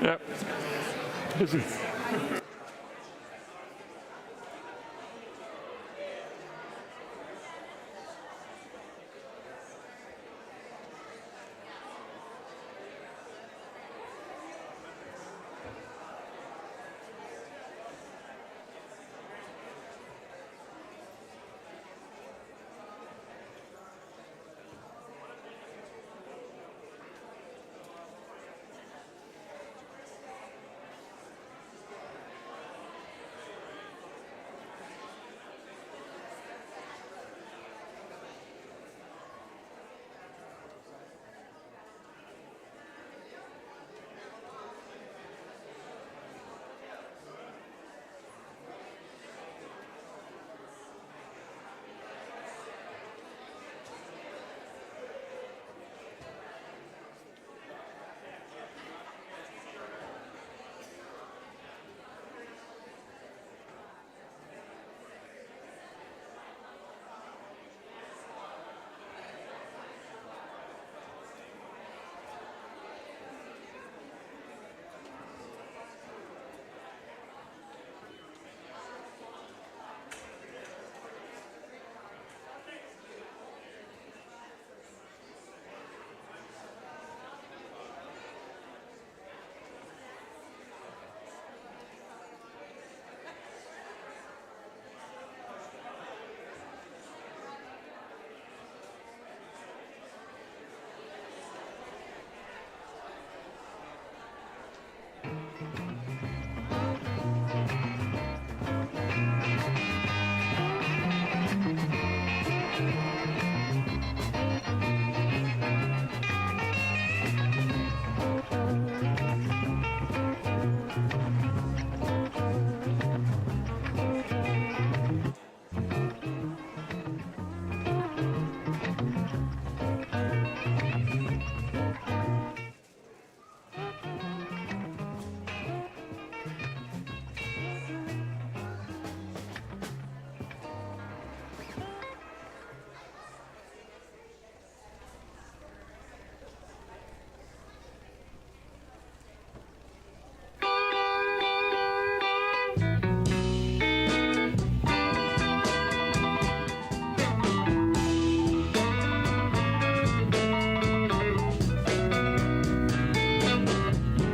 Yep.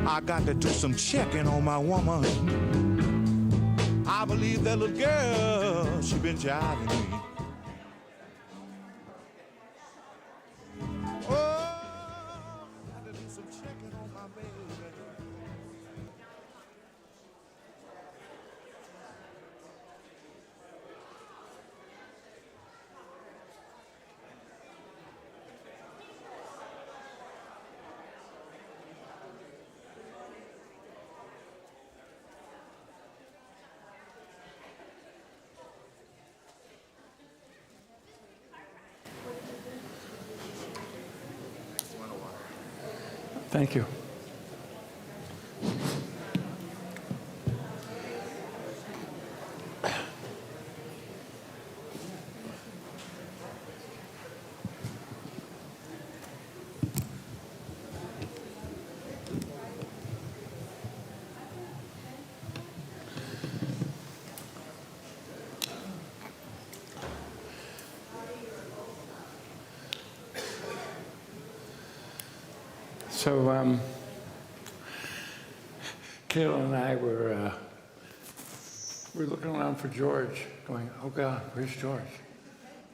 I got to do some checking on my woman. I believe that little girl, she been jiving me. Oh, got to do some checking on my baby. Thank you. So, Kayla and I were looking around for George, going, oh God, where's George?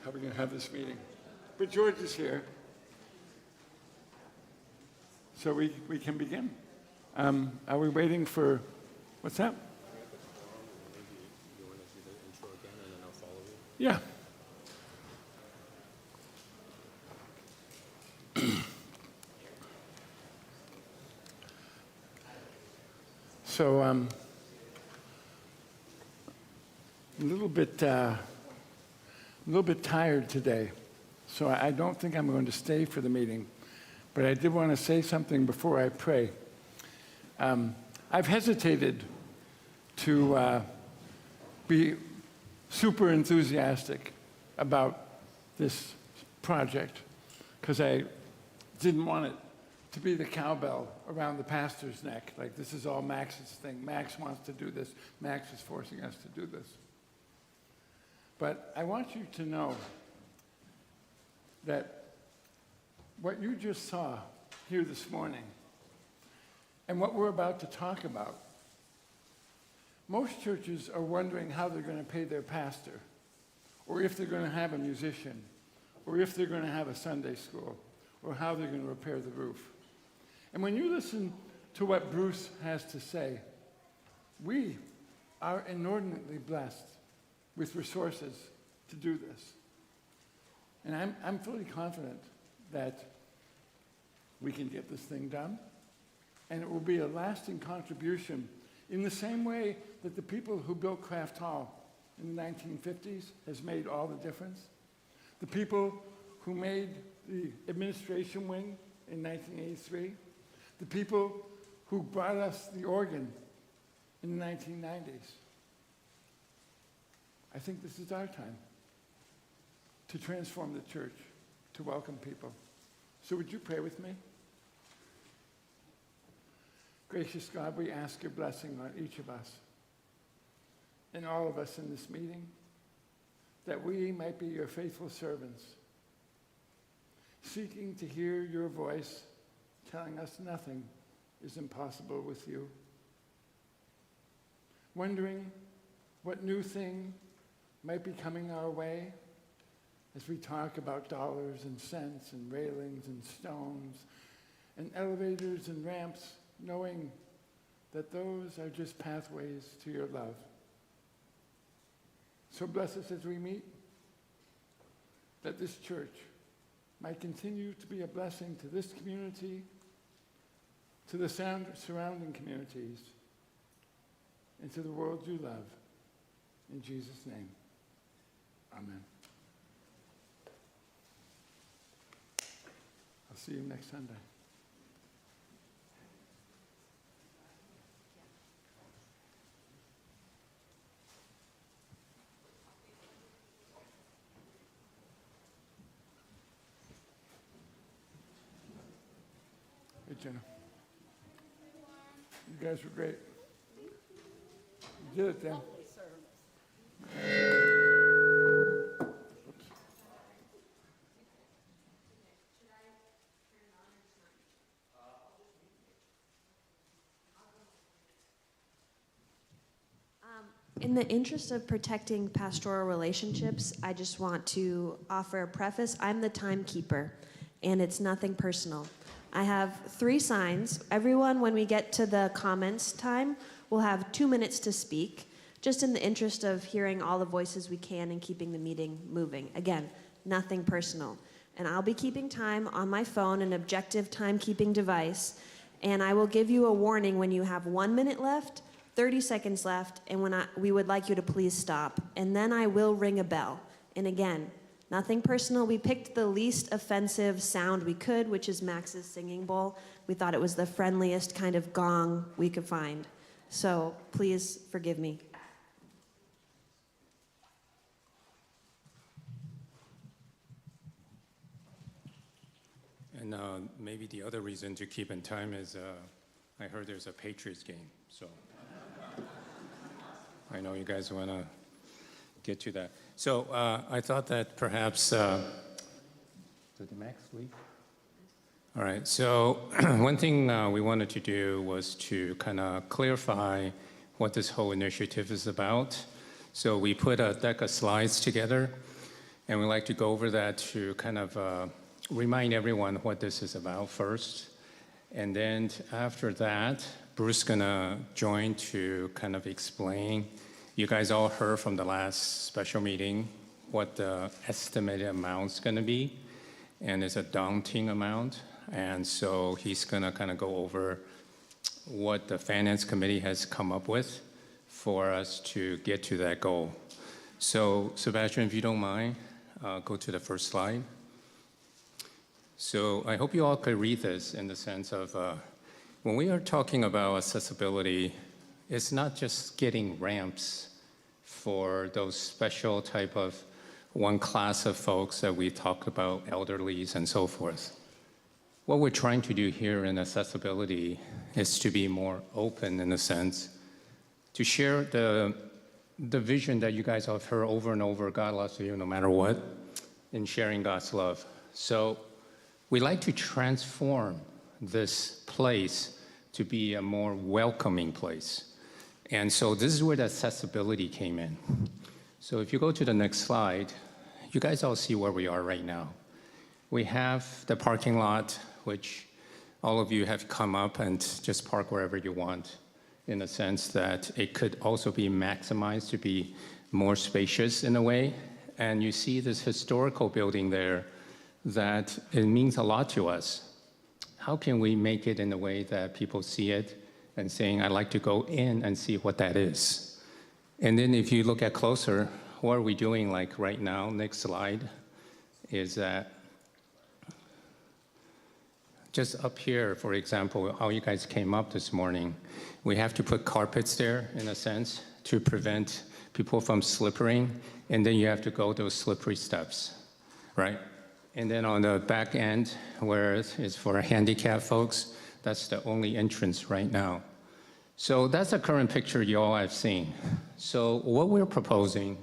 How are we going to have this meeting? But George is here. So we can begin. Are we waiting for, what's that? You want to do the intro again and then I'll follow you? Yeah. So a little bit tired today, so I don't think I'm going to stay for the meeting. But I did want to say something before I pray. I've hesitated to be super enthusiastic about this project because I didn't want it to be the cowbell around the pastor's neck, like this is all Max's thing. Max wants to do this. Max is forcing us to do this. But I want you to know that what you just saw here this morning and what we're about to talk about, most churches are wondering how they're going to pay their pastor, or if they're going to have a musician, or if they're going to have a Sunday school, or how they're going to repair the roof. And when you listen to what Bruce has to say, we are inordinately blessed with resources to do this. And I'm fully confident that we can get this thing done, and it will be a lasting contribution in the same way that the people who built Kraft Hall in the 1950s has made all the difference. The people who made the administration wing in 1983, the people who brought us the organ in the 1990s. I think this is our time to transform the church, to welcome people. So would you pray with me? Gracious God, we ask your blessing on each of us and all of us in this meeting, that we might be your faithful servants, seeking to hear your voice, telling us nothing is impossible with you, wondering what new thing might be coming our way as we talk about dollars and cents and railings and stones and elevators and ramps, knowing that those are just pathways to your love. So bless us as we meet, that this church might continue to be a blessing to this community, to the surrounding communities, and to the world you love. In Jesus' name, amen. I'll see you next Sunday. Hey, Jenna. You guys were great. You did it, Dan. In the interest of protecting pastoral relationships, I just want to offer a preface. I'm the timekeeper, and it's nothing personal. I have 3 signs. Everyone, when we get to the comments time, will have 2 minutes to speak, just in the interest of hearing all the voices we can and keeping the meeting moving. Again, nothing personal. And I'll be keeping time on my phone, an objective timekeeping device, and I will give you a warning when you have 1 minute left, 30 seconds left, and when we would like you to please stop. And then I will ring a bell. And again, nothing personal. We picked the least offensive sound we could, which is Max's singing bowl. We thought it was the friendliest kind of gong we could find. So please forgive me. And maybe the other reason to keep in time is I heard there's a Patriots game, so I know you guys want to get to that. So I thought that perhaps, did the Max leave? All right, so one thing we wanted to do was to kind of clarify what this whole initiative is about. So we put a deck of slides together, and we'd like to go over that to kind of remind everyone what this is about first. And then after that, Bruce is gonna join to kind of explain. You guys all heard from the last special meeting what the estimated amount's gonna be, and it's a daunting amount. And so he's gonna kind of go over what the Finance Committee has come up with for us to get to that goal. So Sebastian, if you don't mind, go to the first slide. So I hope you all could read this in the sense of when we are talking about accessibility, it's not just getting ramps for those special type of one class of folks that we talk about, elderlies and so forth. what we're trying to do here in accessibility is to be more open in a sense, to share the vision that you guys have heard over and over, God loves you no matter what, in sharing God's love. So we like to transform this place to be a more welcoming place. And so this is where the accessibility came in. So if you go to the next slide, you guys all see where we are right now. We have the parking lot, which all of you have come up and just park wherever you want, in the sense that it could also be maximized to be more spacious in a way. And you see this historical building there that it means a lot to us. How can we make it in a way that people see it and saying, I'd like to go in and see what that is? And then if you look at closer, what are we doing like right now? Next slide is that just up here, for example, how you guys came up this morning, we have to put carpets there in a sense to prevent people from slippering, and then you have to go those slippery steps, right? And then on the back end, where it's for handicapped folks, that's the only entrance right now. So that's the current picture you all have seen. So what we're proposing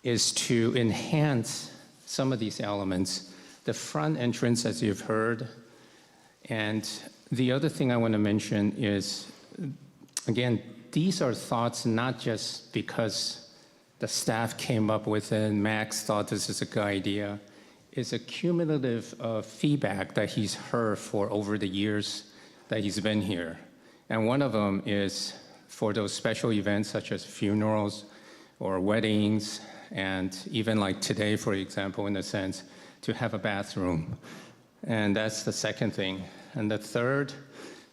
is to enhance some of these elements. The front entrance, as you've heard, and the other thing I want to mention is, again, these are thoughts not just because the staff came up with it and Max thought this is a good idea. It's a cumulative feedback that he's heard for over the years that he's been here. And one of them is for those special events such as funerals or weddings, and even like today, for example, in a sense, to have a bathroom. And that's the second thing. And the third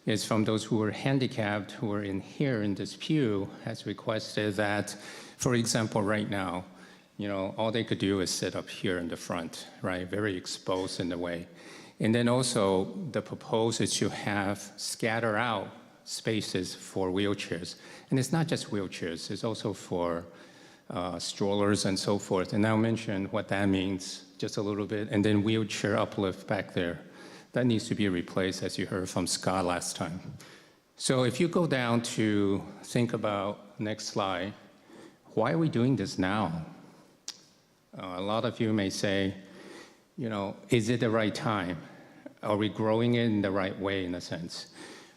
is from those who are handicapped, who are in here in this pew, has requested that, for example, right now, you know, all they could do is sit up here in the front, right? Very exposed in a way. And then also the proposal is to have scatter out spaces for wheelchairs. And it's not just wheelchairs, it's also for strollers and so forth. And I'll mention what that means just a little bit. And then wheelchair uplift back there. That needs to be replaced, as you heard from Scott last time. So if you go down to think about, next slide, why are we doing this now? A lot of you may say, you know, is it the right time? Are we growing it in the right way, in a sense?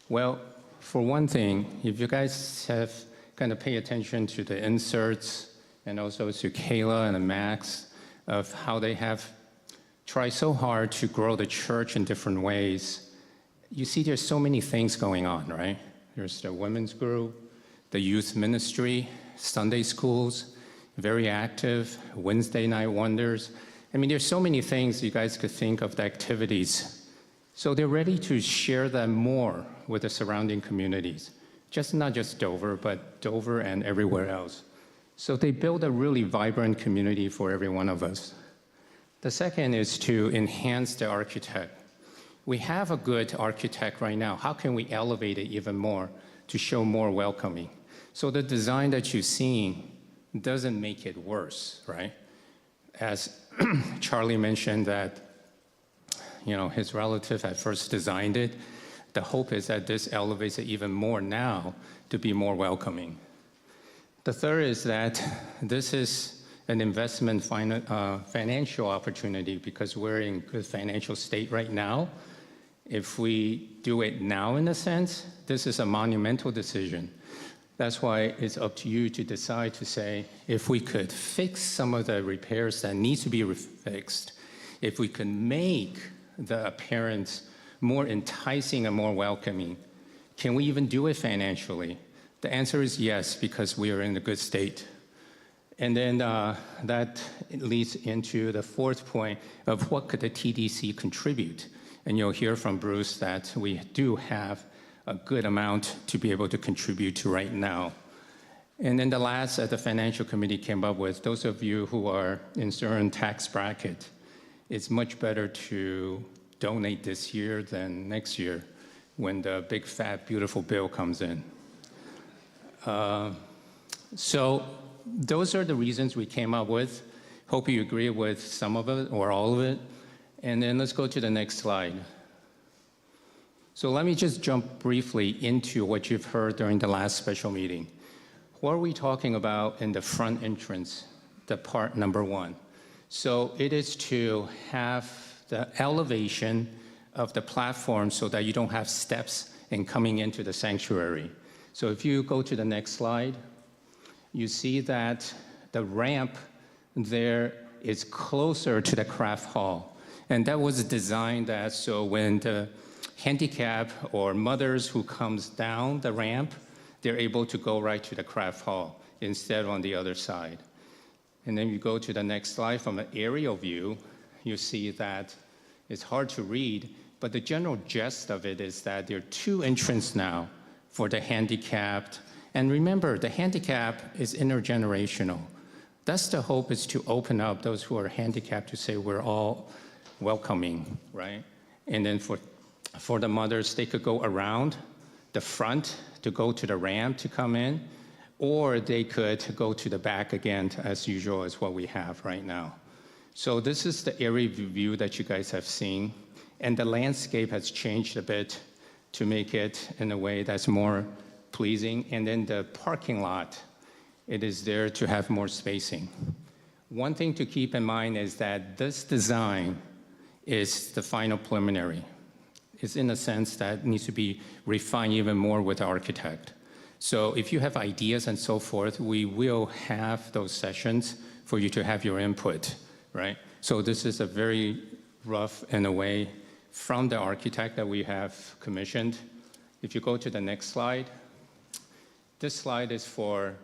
Well, for one thing, if you guys have kind of pay attention to the inserts and also to Kayla and Max of how they have tried so hard to grow the church in different ways, you see there's so many things going on, right? There's the women's group, the youth ministry, Sunday schools, very active, Wednesday night wonders. I mean, there's so many things you guys could think of, the activities. So they're ready to share them more with the surrounding communities. Not just Dover, but Dover and everywhere else. So they build a really vibrant community for every one of us. The second is to enhance the architect. We have a good architect right now. How can we elevate it even more to show more welcoming? So the design that you've seen doesn't make it worse, right? As Charlie mentioned that, you know, his relative had first designed it, the hope is that this elevates it even more now to be more welcoming. The third is that this is an investment financial opportunity because we're in good financial state right now. If we do it now, in a sense, this is a monumental decision. That's why it's up to you to decide to say, if we could fix some of the repairs that need to be fixed, if we can make the appearance more enticing and more welcoming, can we even do it financially? The answer is yes, because we are in a good state. And then that leads into the fourth point of what could the TDC contribute. And you'll hear from Bruce that we do have a good amount to be able to contribute to right now. And then the last that the financial committee came up with, those of you who are in certain tax bracket, it's much better to donate this year than next year when the big, fat, beautiful bill comes in. So those are the reasons we came up with. Hope you agree with some of it or all of it. And then let's go to the next slide. So let me just jump briefly into what you've heard during the last special meeting. What are we talking about in the front entrance, the part number 1? So it is to have the elevation of the platform so that you don't have steps in coming into the sanctuary. So if you go to the next slide, you see that the ramp there is closer to the craft hall. And that was designed that so when the handicap or mothers who comes down the ramp, they're able to go right to the craft hall instead on the other side. And then you go to the next slide from an aerial view, you see that it's hard to read, but the general gist of it is that there are 2 entrances now for the handicapped. And remember, the handicap is intergenerational. That's the hope, is to open up those who are handicapped to say we're all welcoming, right? And then for the mothers, they could go around the front to go to the ramp to come in, or they could go to the back again, as usual, as what we have right now. So this is the area view that you guys have seen, and the landscape has changed a bit to make it in a way that's more pleasing. And then the parking lot, it is there to have more spacing. One thing to keep in mind is that this design is the final preliminary. It's in a sense that needs to be refined even more with the architect. So if you have ideas and so forth, we will have those sessions for you to have your input, right? So this is a very rough, in a way, from the architect that we have commissioned. If you go to the next slide, this slide is for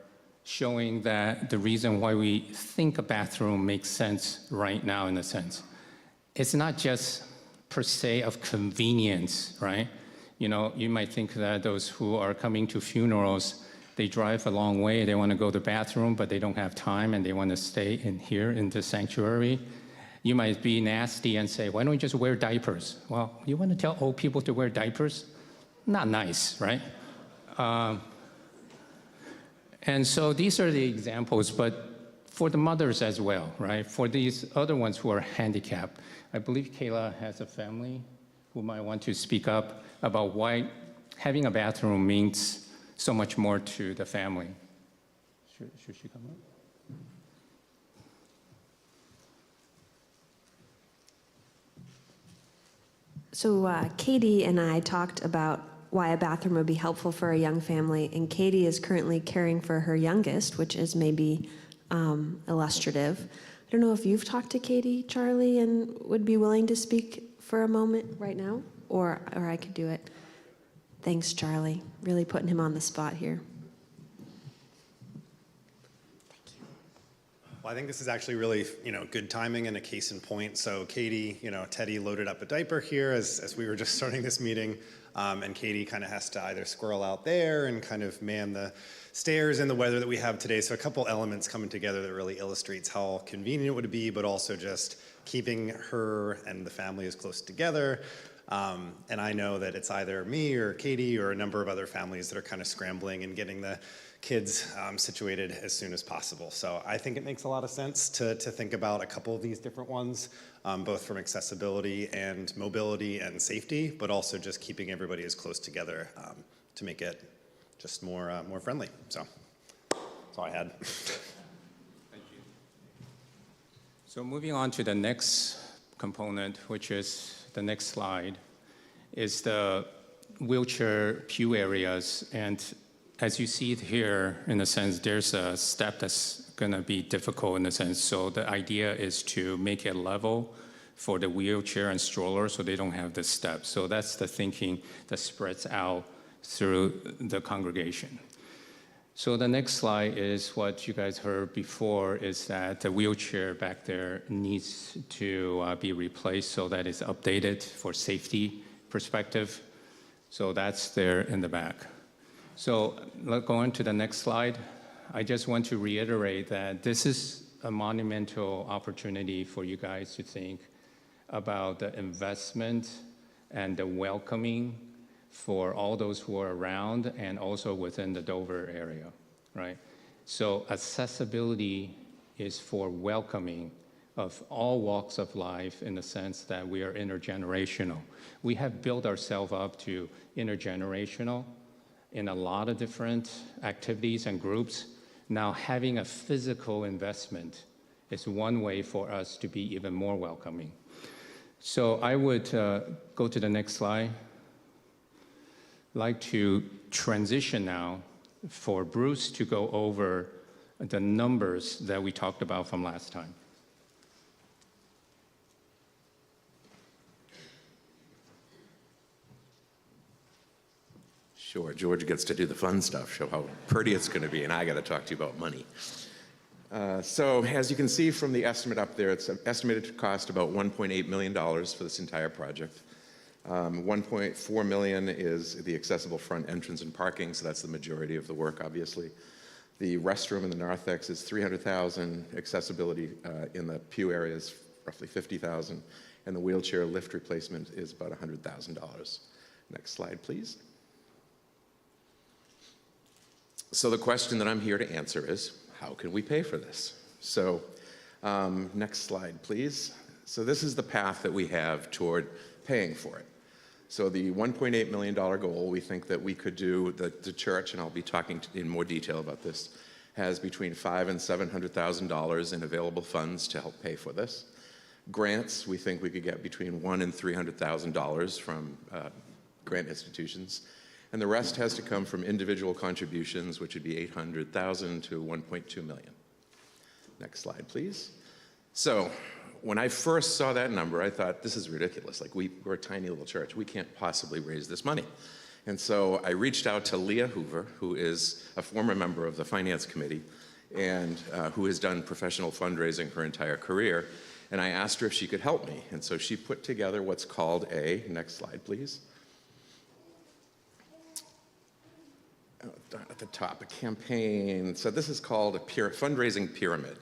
showing that the reason why we think a bathroom makes sense right now, in a sense. It's not just per se of convenience, right? You know, you might think that those who are coming to funerals, they drive a long way, they want to go to the bathroom, but they don't have time and they want to stay in here in the sanctuary. You might be nasty and say, why don't you just wear diapers? Well, you want to tell old people to wear diapers? Not nice, right? And so these are the examples, but for the mothers as well, right? For these other ones who are handicapped, I believe Kayla has a family who might want to speak up about why having a bathroom means so much more to the family. Should she come up? So Katie and I talked about why a bathroom would be helpful for a young family, and Katie is currently caring for her youngest, which is maybe illustrative. I don't know if you've talked to Katie, Charlie, and would be willing to speak for a moment right now, or I could do it. Thanks, Charlie. Really putting him on the spot here. Thank you. Well, I think this is actually really, good timing and a case in point. So Katie, Teddy loaded up a diaper here as we were just starting this meeting, and Katie kind of has to either squirrel out there and kind of man the stairs in the weather that we have today. So a couple elements coming together that really illustrates how convenient it would be, but also just keeping her and the family as close together. And I know that it's either me or Katie or a number of other families that are kind of scrambling and getting the kids situated as soon as possible. So I think it makes a lot of sense to think about a couple of these different ones, both from accessibility and mobility and safety, but also just keeping everybody as close together to make it just more friendly. So that's all I had. Thank you. So moving on to the next component, which is the next slide, is the wheelchair pew areas. And as you see it here, in a sense, there's a step that's going to be difficult in a sense. So the idea is to make it level for the wheelchair and stroller so they don't have the steps. So that's the thinking that spreads out through the congregation. So the next slide is what you guys heard before, is that the wheelchair back there needs to be replaced so that it's updated for safety perspective. So that's there in the back. So let's go on to the next slide. I just want to reiterate that this is a monumental opportunity for you guys to think about the investment and the welcoming for all those who are around and also within the Dover area, right? So accessibility is for welcoming, of all walks of life in the sense that we are intergenerational. We have built ourselves up to intergenerational in a lot of different activities and groups. Now, having a physical investment is one way for us to be even more welcoming. So I would go to the next slide. I'd like to transition now for Bruce to go over the numbers that we talked about from last time. Sure, George gets to do the fun stuff, show how pretty it's going to be, and I got to talk to you about money. So as you can see from the estimate up there, it's estimated to cost about $1.8 million for this entire project. $1.4 million is the accessible front entrance and parking, so that's the majority of the work, obviously. The restroom in the narthex is $300,000, accessibility in the pew area is roughly $50,000, and the wheelchair lift replacement is about $100,000. Next slide, please. So the question that I'm here to answer is, how can we pay for this? So next slide, please. So this is the path that we have toward paying for it. So the $1.8 million goal, we think that we could do, the church, and I'll be talking in more detail about this, has between $500,000 and $700,000 in available funds to help pay for this. Grants, we think we could get between $100,000 and $300,000 from grant institutions. And the rest has to come from individual contributions, which would be $800,000 to $1.2 million. Next slide, please. So when I first saw that number, I thought, this is ridiculous. Like, we're a tiny little church. We can't possibly raise this money. And so I reached out to Leah Hoover, who is a former member of the Finance Committee and who has done professional fundraising her entire career. And I asked her if she could help me. And so she put together what's called a, next slide, please. At the top, a campaign. So this is called a fundraising pyramid.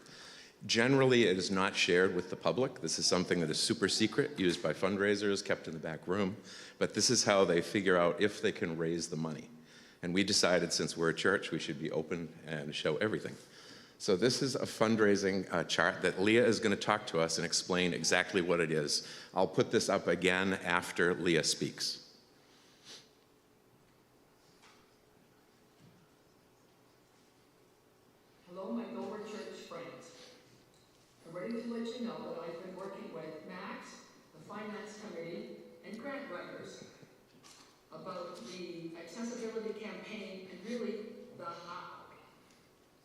Generally, it is not shared with the public. This is something that is super secret, used by fundraisers, kept in the back room. But this is how they figure out if they can raise the money. And we decided, since we're a church, we should be open and show everything. So this is a fundraising chart that Leah is going to talk to us and explain exactly what it is. I'll put this up again after Leah speaks. Hello, my Dover Church friends. I'm ready to let you know that I've been working with Max, the Finance Committee, and grant writers about the accessibility campaign and really the how.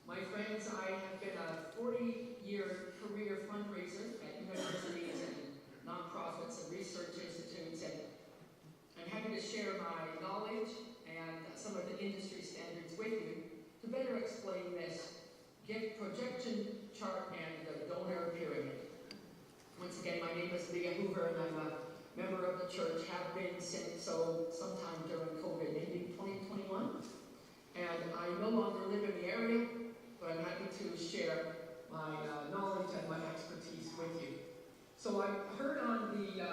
My friends, I have been a 40-year career fundraiser at universities and nonprofits and research institutes, and I'm happy to share my knowledge and some of the industry standards with you to better explain this gift projection chart and the donor pyramid. Once again, my name is Leah Hoover, and I'm a member of the church, have been since sometime during COVID, maybe 2021. And I no longer live in the area, but I'm happy to share my knowledge and my expertise with you. So I heard on the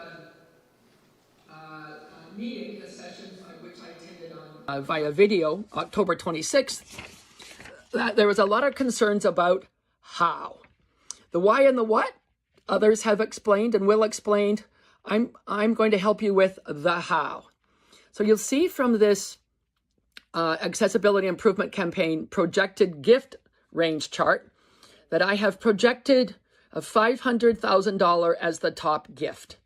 meeting, the session which I attended on via video, October 26th, that there was a lot of concerns about how. The why and the what, others have explained and will explain. I'm going to help you with the how. So you'll see from this accessibility improvement campaign projected gift range chart that I have projected a $500,000 as the top gift.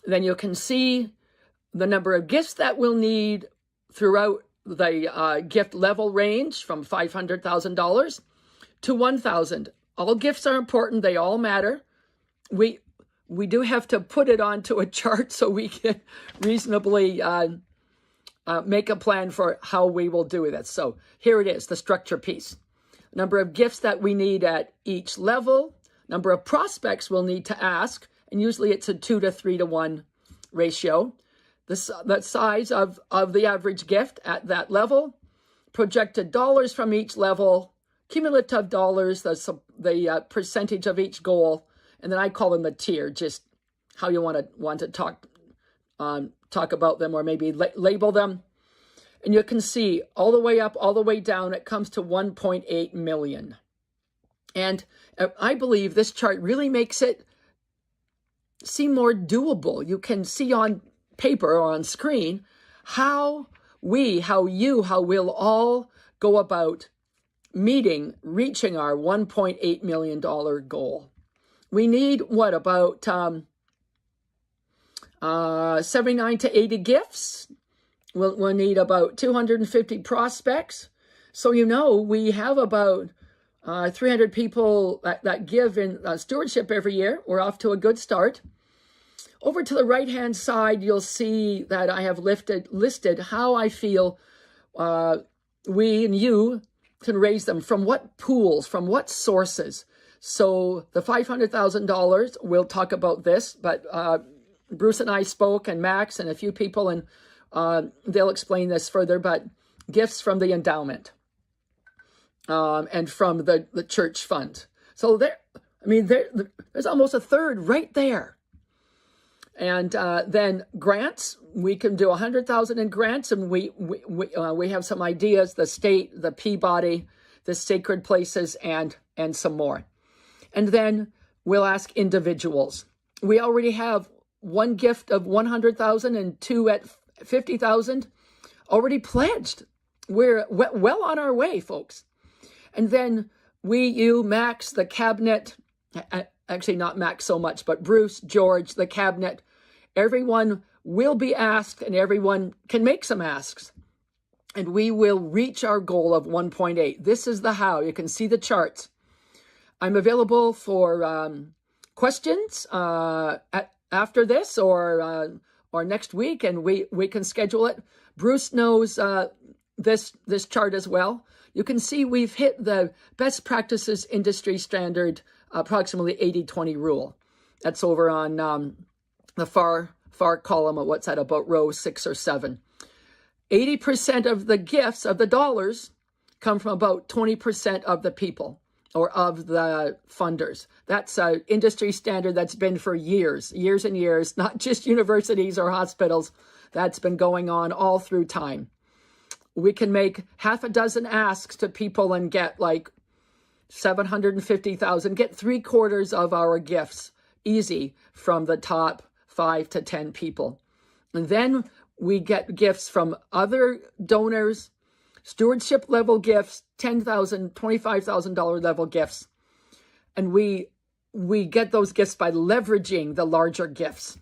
Then you can see the number of gifts that we'll need throughout the gift level range from $500,000 to $1,000. All gifts are important. They all matter. We do have to put it onto a chart so we can reasonably make a plan for how we will do this. So here it is, the structure piece. Number of gifts that we need at each level, number of prospects we'll need to ask, and usually it's a 2 to 3 to 1 ratio. The size of the average gift at that level, projected dollars from each level, cumulative dollars, the percentage of each goal, and then I call them the tier, just how you want to talk about them, or maybe label them. And you can see all the way up, all the way down, it comes to 1.8 million. And I believe this chart really makes it seem more doable. You can see on paper or on screen how we'll all go about reaching our $1.8 million goal. We need about 79 to 80 gifts. We'll need about 250 prospects. So, we have about 300 people that give in stewardship every year. We're off to a good start. Over to the right-hand side, you'll see that I have listed how I feel we and you can raise them, from what pools, from what sources. So the $500,000, we'll talk about this, but Bruce and I spoke, and Max and a few people, and they'll explain this further, but gifts from the endowment and from the church fund. So there's almost a third right there. And then grants, we can do 100,000 in grants, and we have some ideas, the state, the Peabody, the Sacred Places, and some more. And then we'll ask individuals. We already have one gift of 100,000 and two at 50,000 already pledged. We're well on our way, folks. And then you, Max, the cabinet, actually not Max so much, but Bruce, George, the cabinet, everyone will be asked, and everyone can make some asks. And we will reach our goal of 1.8. This is the how. You can see the charts. I'm available for questions after this or next week, and we can schedule it. Bruce knows this chart as well. You can see we've hit the best practices industry standard, approximately 80-20 rule. That's over on the far column of what's that, about row 6 or 7. 80% of the gifts, of the dollars, come from about 20% of the people or of the funders. That's an industry standard that's been for years and years, not just universities or hospitals. That's been going on all through time. We can make half a dozen asks to people and get like 750,000, get 3/4 of our gifts easy from the top 5 to 10 people. And then we get gifts from other donors, stewardship level gifts, $10,000, $25,000 level gifts. And we get those gifts by leveraging the larger gifts.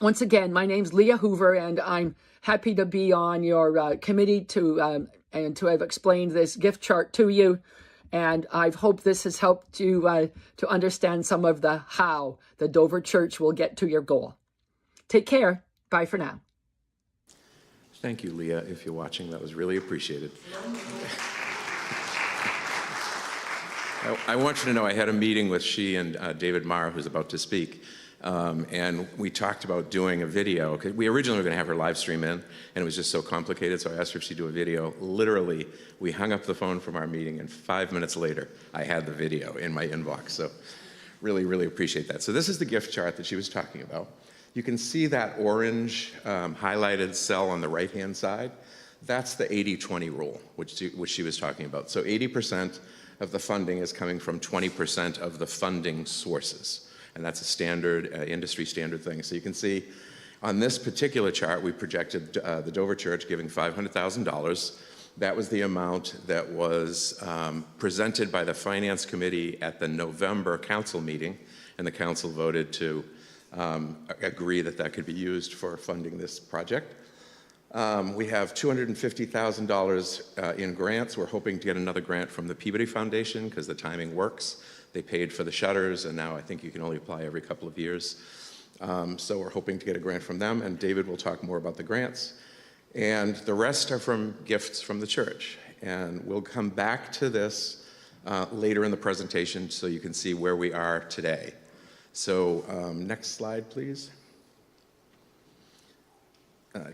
Once again, my name's Leah Hoover, and I'm happy to be on your committee and to have explained this gift chart to you. And I hope this has helped you to understand some of the how the Dover Church will get to your goal. Take care. Bye for now. Thank you, Leah. If you're watching, that was really appreciated. I want you to know I had a meeting with she and David Marr, who's about to speak, and we talked about doing a video. We originally were going to have her live stream in, and it was just so complicated, so I asked her if she'd do a video. Literally, we hung up the phone from our meeting, and 5 minutes later, I had the video in my inbox, so really, really appreciate that. So this is the gift chart that she was talking about. You can see that orange highlighted cell on the right-hand side. That's the 80-20 rule, which she was talking about. So 80% of the funding is coming from 20% of the funding sources. And that's a standard, industry standard thing. So you can see on this particular chart, we projected the Dover Church giving $500,000. That was the amount that was presented by the Finance Committee at the November council meeting, and the council voted to agree that that could be used for funding this project. We have $250,000 in grants. We're hoping to get another grant from the Peabody Foundation because the timing works. They paid for the shutters, and now I think you can only apply every couple of years. So we're hoping to get a grant from them, and David will talk more about the grants. And the rest are from gifts from the church. And we'll come back to this later in the presentation so you can see where we are today. So next slide, please.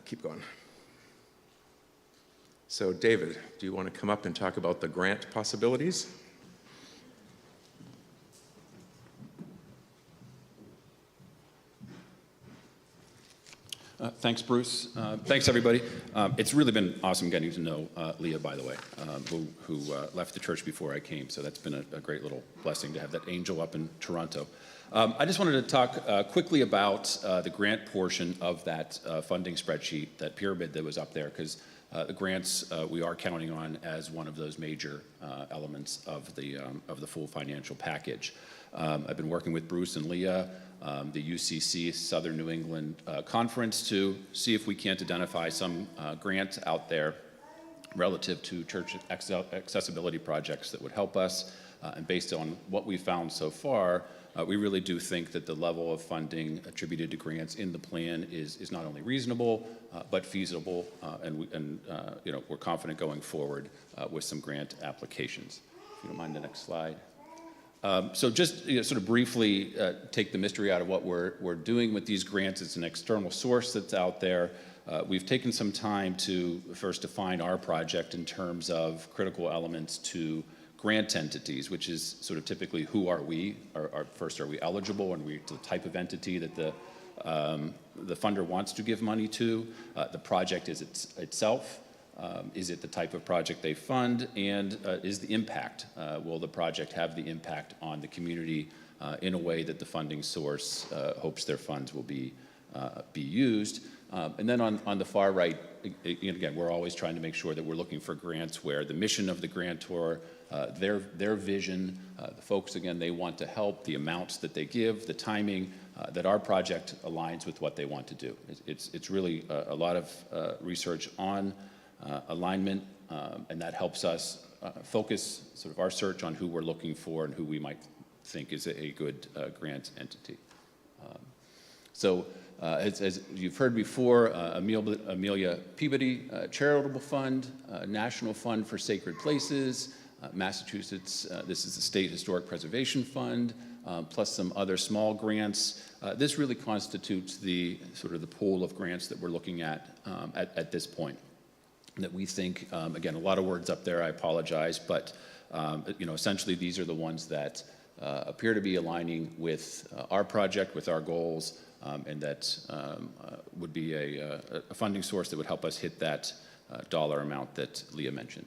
Keep going. So David, do you want to come up and talk about the grant possibilities? Thank Thanks, Bruce. Thanks, everybody. It's really been awesome getting to know Leah, by the way, who left the church before I came. So that's been a great little blessing to have that angel up in Toronto. I just wanted to talk quickly about the grant portion of that funding spreadsheet, that pyramid that was up there, because the grants we are counting on as one of those major elements of the full financial package. I've been working with Bruce and Leah, the UCC Southern New England Conference, to see if we can't identify some grant out there relative to church accessibility projects that would help us. And based on what we found so far, we really do think that the level of funding attributed to grants in the plan is not only reasonable, but feasible, and you know, we're confident going forward with some grant applications. If you don't mind the next slide. So just sort of briefly take the mystery out of what we're doing with these grants. It's an external source that's out there. We've taken some time to first define our project in terms of critical elements to grant entities, which is sort of typically who are we? First, are we eligible, and we the type of entity that the funder wants to give money to? The project is itself. Is it the type of project they fund, and is the impact? Will the project have the impact on the community in a way that the funding source hopes their funds will be used? And then on the far right, again, we're always trying to make sure that we're looking for grants where the mission of the grantor, their vision, the folks, again, they want to help, the amounts that they give, the timing, that our project aligns with what they want to do. It's really a lot of research on alignment, and that helps us focus sort of our search on who we're looking for and who we might think is a good grant entity. As you've heard before, Amelia Peabody Charitable Fund, National Fund for Sacred Places, Massachusetts, this is the State Historic Preservation Fund, plus some other small grants. This really constitutes the sort of the pool of grants that we're looking at this point, that we think, again, a lot of words up there, I apologize, but essentially these are the ones that appear to be aligning with our project, with our goals, and that would be a funding source that would help us hit that dollar amount that Leah mentioned.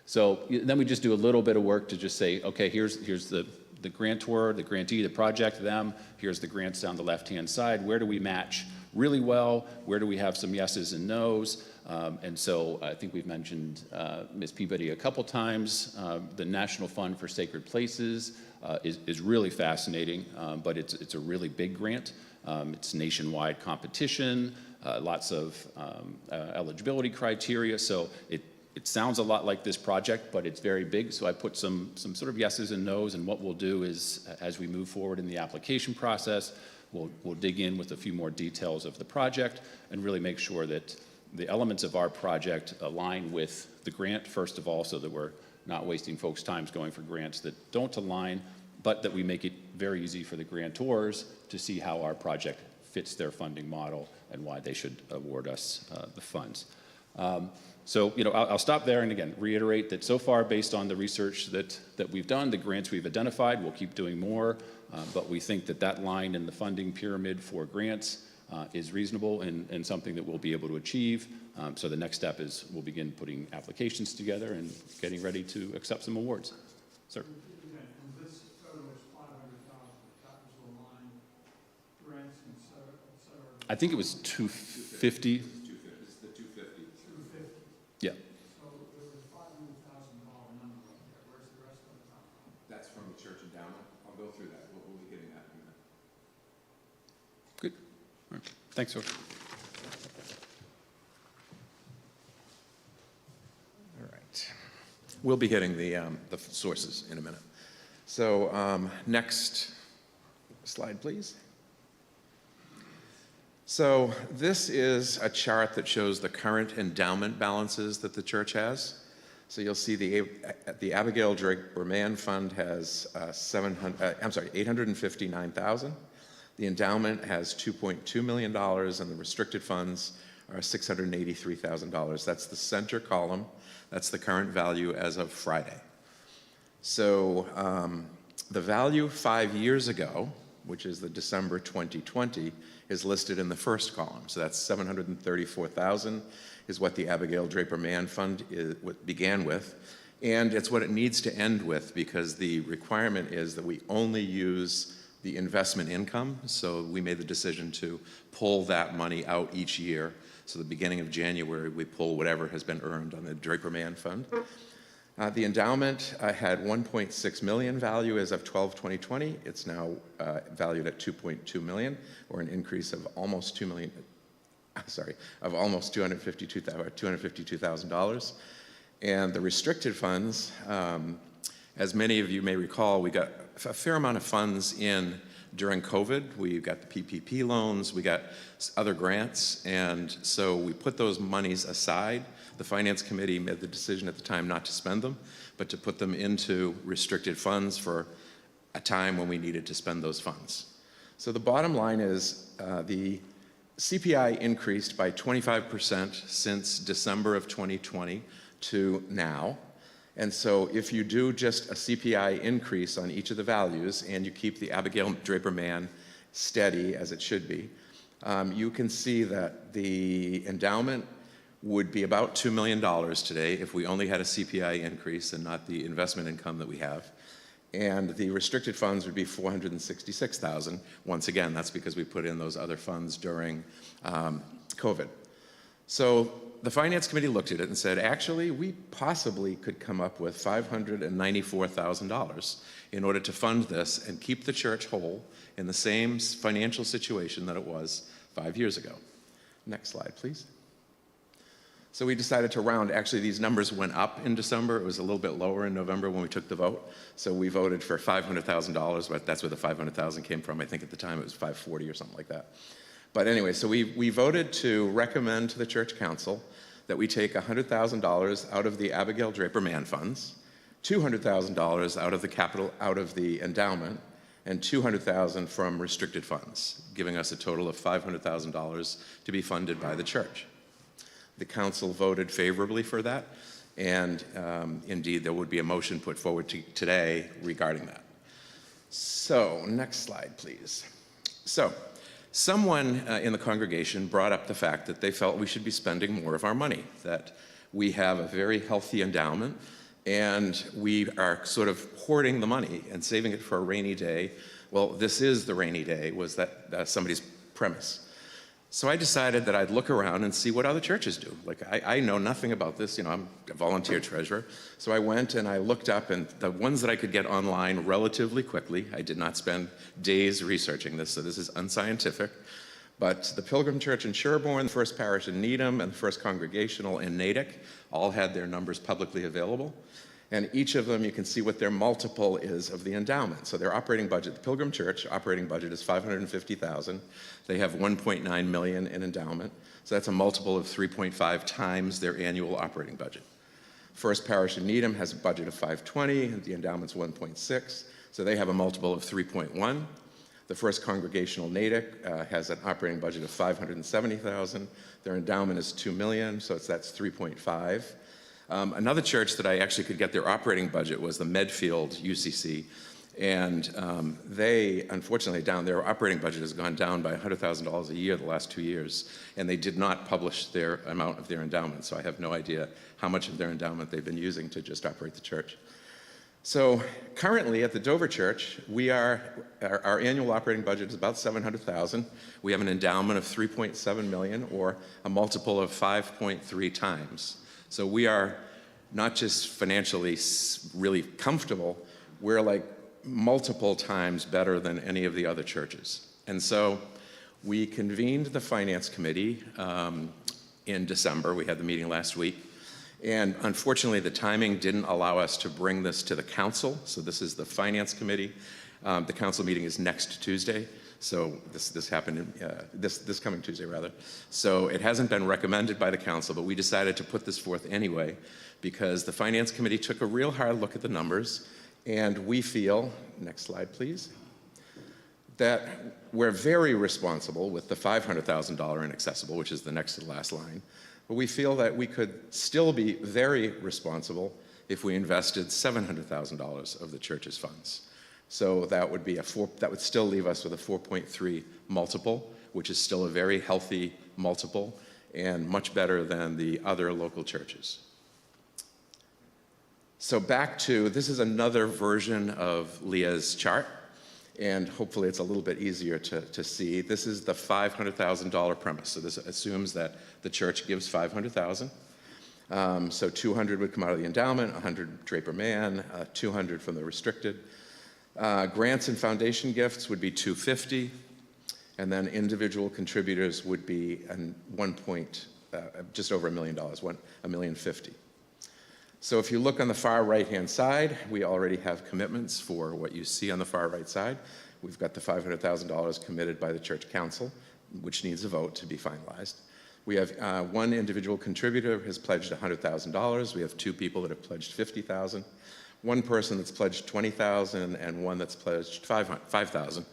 So then we just do a little bit of work to just say, okay, here's the grantor, the grantee, the project, them. Here's the grants down the left-hand side. Where do we match really well? Where do we have some yeses and nos? And so I think we've mentioned Ms. Peabody a couple times. The National Fund for Sacred Places is really fascinating, but it's a really big grant. It's nationwide competition, lots of eligibility criteria. So it sounds a lot like this project, but it's very big. So I put some sort of yeses and nos, and what we'll do is, as we move forward in the application process, we'll dig in with a few more details of the project and really make sure that the elements of our project align with the grant, first of all, so that we're not wasting folks' time going for grants that don't align, but that we make it very easy for the grantors to see how our project fits their funding model and why they should award us the funds. So, I'll stop there and again reiterate that so far, based on the research that we've done, the grants we've identified, we'll keep doing more, but we think that line in the funding pyramid for grants is reasonable and something that we'll be able to achieve. So the next step is we'll begin putting applications together and getting ready to accept some awards. Sir. This total is $500,000. That was the line, grants, et cetera. I think it was 250. It's the 250. 250. Yeah. So there was a $500,000 number up there. Where's the rest of the time? That's from the church endowment. I'll go through that. We'll be getting that in a minute. Good. All right. Thanks, sir. All right. We'll be hitting the sources in a minute. So next slide, please. So this is a chart that shows the current endowment balances that the church has. So you'll see the Abigail Draper Mann Fund has $859,000. The endowment has $2.2 million, and the restricted funds are $683,000. That's the center column. That's the current value as of Friday. So the value 5 years ago which is the December 2020, is listed in the first column. So that's $734,000 is what the Abigail Draper Mann Fund began with. And it's what it needs to end with, because the requirement is that we only use the investment income. So we made the decision to pull that money out each year. So the beginning of January, we pull whatever has been earned on the Draper Mann Fund. The endowment had $1.6 million value as of 12/2020. It's now valued at $2.2 million, or an increase of almost $2 million, of almost $252,000. And the restricted funds, as many of you may recall, we got a fair amount of funds in during COVID. We got the PPP loans, we got other grants, and so we put those monies aside. The Finance Committee made the decision at the time not to spend them, but to put them into restricted funds for a time when we needed to spend those funds. So the bottom line is the CPI increased by 25% since December of 2020 to now. And so if you do just a CPI increase on each of the values and you keep the Abigail Draper Mann steady as it should be, you can see that the endowment would be about $2 million today if we only had a CPI increase and not the investment income that we have. And the restricted funds would be $466,000. Once again, that's because we put in those other funds during COVID. So the Finance Committee looked at it and said, actually, we possibly could come up with $594,000 in order to fund this and keep the church whole in the same financial situation that it was 5 years ago. Next slide, please. So we decided to round. Actually, these numbers went up in December. It was a little bit lower in November when we took the vote. So we voted for $500,000, but that's where the $500,000 came from. I think at the time it was $540,000 or something like that. But anyway, so we voted to recommend to the Church Council that we take $100,000 out of the Abigail Draper Mann funds, $200,000 out of the endowment, and $200,000 from restricted funds, giving us a total of $500,000 to be funded by the church. The council voted favorably for that, and indeed there would be a motion put forward today regarding that. So, next slide, please. So, someone in the congregation brought up the fact that they felt we should be spending more of our money, that we have a very healthy endowment, and we are sort of hoarding the money and saving it for a rainy day. Well, this is the rainy day, was that somebody's premise. So I decided that I'd look around and see what other churches do. Like, I know nothing about this, you know, I'm a volunteer treasurer. So I went and I looked up, and the ones that I could get online relatively quickly, I did not spend days researching this, so this is unscientific, but the Pilgrim Church in Sherborne, the First Parish in Needham, and the First Congregational in Natick all had their numbers publicly available. And each of them, you can see what their multiple is of the endowment. So their operating budget, the Pilgrim Church operating budget is $550,000. They have $1.9 million in endowment. So that's a multiple of 3.5 times their annual operating budget. First Parish in Needham has a budget of $520,000, and the endowment's $1.6. So they have a multiple of 3.1. The First Congregational Natick has an operating budget of $570,000. Their endowment is $2 million, so that's 3.5. Another church that I actually could get their operating budget was the Medfield UCC, and they, unfortunately, their operating budget has gone down by $100,000 a year the last 2 years, and they did not publish their amount of their endowment, so I have no idea how much of their endowment they've been using to just operate the church. So currently at the Dover Church, our annual operating budget is about $700,000. We have an endowment of $3.7 million, or a multiple of 5.3 times. So we are not just financially really comfortable, we're like multiple times better than any of the other churches. And so we convened the Finance Committee in December. We had the meeting last week. And unfortunately, the timing didn't allow us to bring this to the council. So this is the Finance Committee. The council meeting is next Tuesday. So this happened this coming Tuesday, rather. So it hasn't been recommended by the council, but we decided to put this forth anyway because the Finance Committee took a real hard look at the numbers, and we feel, next slide please, that we're very responsible with the $500,000 inaccessible, which is the next to the last line, but we feel that we could still be very responsible if we invested $700,000 of the church's funds. So that would be that would still leave us with a 4.3 multiple, which is still a very healthy multiple and much better than the other local churches. So back to, this is another version of Leah's chart, and hopefully it's a little bit easier to see. This is the $500,000 premise. So this assumes that the church gives $500,000. So 200 would come out of the endowment, 100 Draper Mann, 200 from the restricted. Grants and foundation gifts would be 250, and then individual contributors would be just over $1 million, $1,050,000. So if you look on the far right-hand side, we already have commitments for what you see on the far right side. We've got the $500,000 committed by the church council, which needs a vote to be finalized. We have one individual contributor has pledged $100,000. We have 2 people that have pledged $50,000. One person that's pledged $20,000 and one that's pledged $5,000.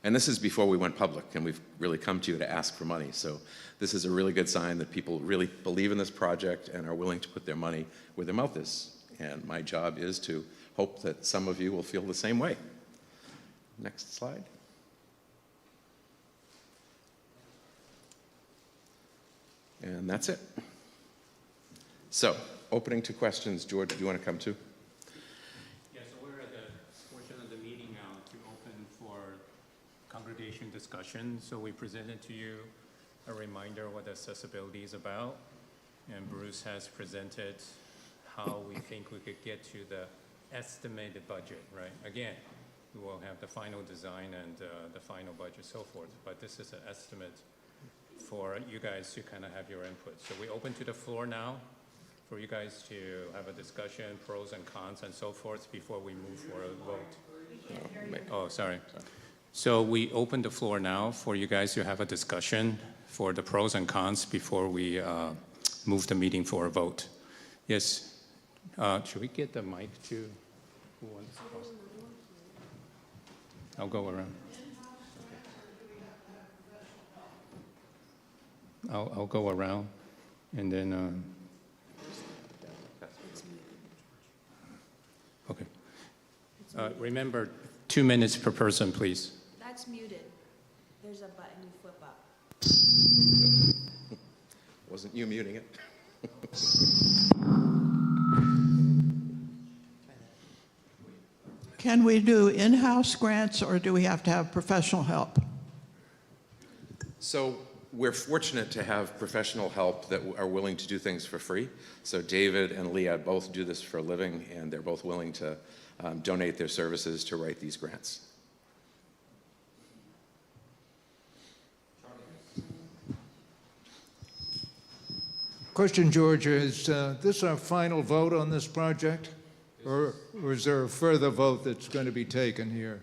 And this is before we went public, and we've really come to you to ask for money. So this is a really good sign that people really believe in this project and are willing to put their money where their mouth is. And my job is to hope that some of you will feel the same way. Next slide. And that's it. So, opening to questions. George, do you want to come too? Yeah, so we're at the portion of the meeting now to open for congregation discussion. So we presented to you a reminder what accessibility is about. And Bruce has presented how we think we could get to the estimated budget, right? Again, we will have the final design and the final budget, so forth. But this is an estimate for you guys to kind of have your input. So we open to the floor now for you guys to have a discussion, pros and cons and so forth before we move for a vote. Oh, sorry. So we open the floor now for you guys to have a discussion for the pros and cons before we move the meeting for a vote. Yes. Should we get the mic to who wants to talk? I'll go around. I'll go around, and then, okay. Remember, 2 minutes per person, please. That's muted. There's a button you flip up. Wasn't you muting it? Can we do in-house grants, or do we have to have professional help? So we're fortunate to have professional help that are willing to do things for free. So David and Leah both do this for a living, and they're both willing to donate their services to write these grants. Question, George, is this our final vote on this project? Or is there a further vote that's going to be taken here?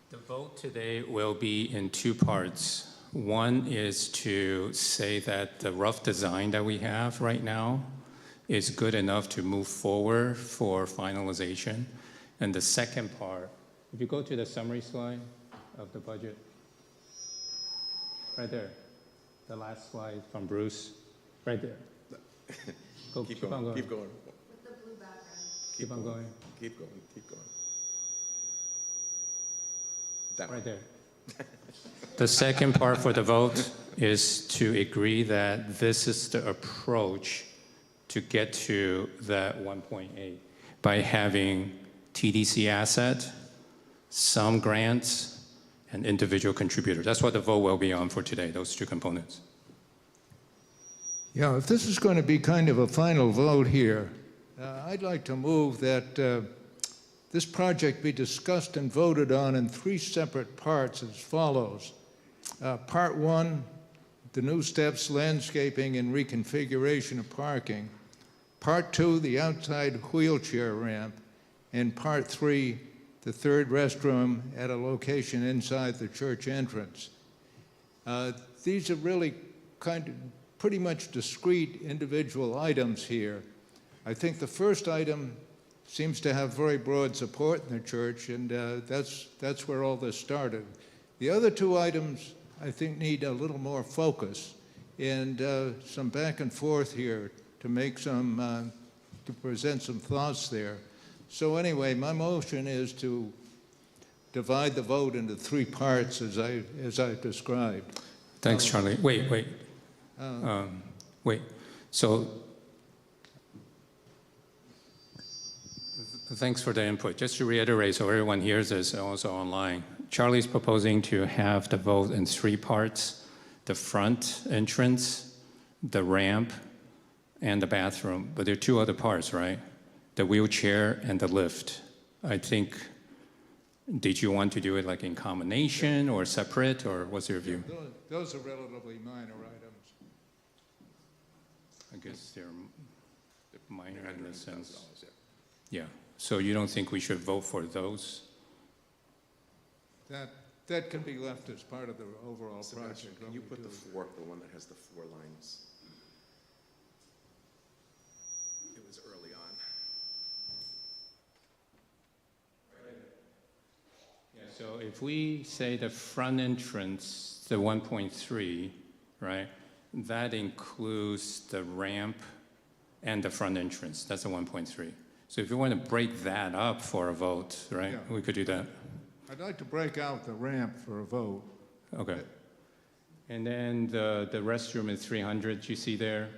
The vote today will be in 2 parts. One is to say that the rough design that we have right now is good enough to move forward for finalization. And the second part, if you go to the summary slide of the budget, right there, the last slide from Bruce, right there. Keep going. Keep going. With the blue background. Keep on going. Keep going. Keep going. That Right one. there. The second part for the vote is to agree that this is the approach to get to that 1.8 by having TDC asset, some grants, and individual contributors. That's what the vote will be on for today, those 2 components. Yeah, if this is going to be kind of a final vote here, I'd like to move that this project be discussed and voted on in 3 separate parts as follows. Part 1, the new steps, landscaping, and reconfiguration of parking. Part 2, the outside wheelchair ramp. And Part 3, the 3rd restroom at a location inside the church entrance. These are really pretty much discrete individual items here. I think the first item seems to have very broad support in the church, and that's where all this started. The other 2 items, I think, need a little more focus and some back and forth here to make some, to present some thoughts there. So anyway, my motion is to divide the vote into 3 parts as I described. Thanks, Charlie. Wait. So, thanks for the input. Just to reiterate, so everyone hears this also online. Charlie's proposing to have the vote in 3 parts: the front entrance, the ramp, and the bathroom. But there are 2 other parts, right? The wheelchair and the lift. I think, did you want to do it like in combination or separate, or what's your view? Those are relatively minor items. I guess they're minor in the sense. Yeah. So you don't think we should vote for those? That can be left as part of the overall Sebastian, project. can you put the one that has the 4 lines? It was early on. Yeah, so if we say the front entrance, the 1.3, right, that includes the ramp and the front entrance. That's the 1.3. So if you want to break that up for a vote, right, Yeah. we could do that. I'd like to break out the ramp for a vote. Okay. And then the restroom is 300, you see there.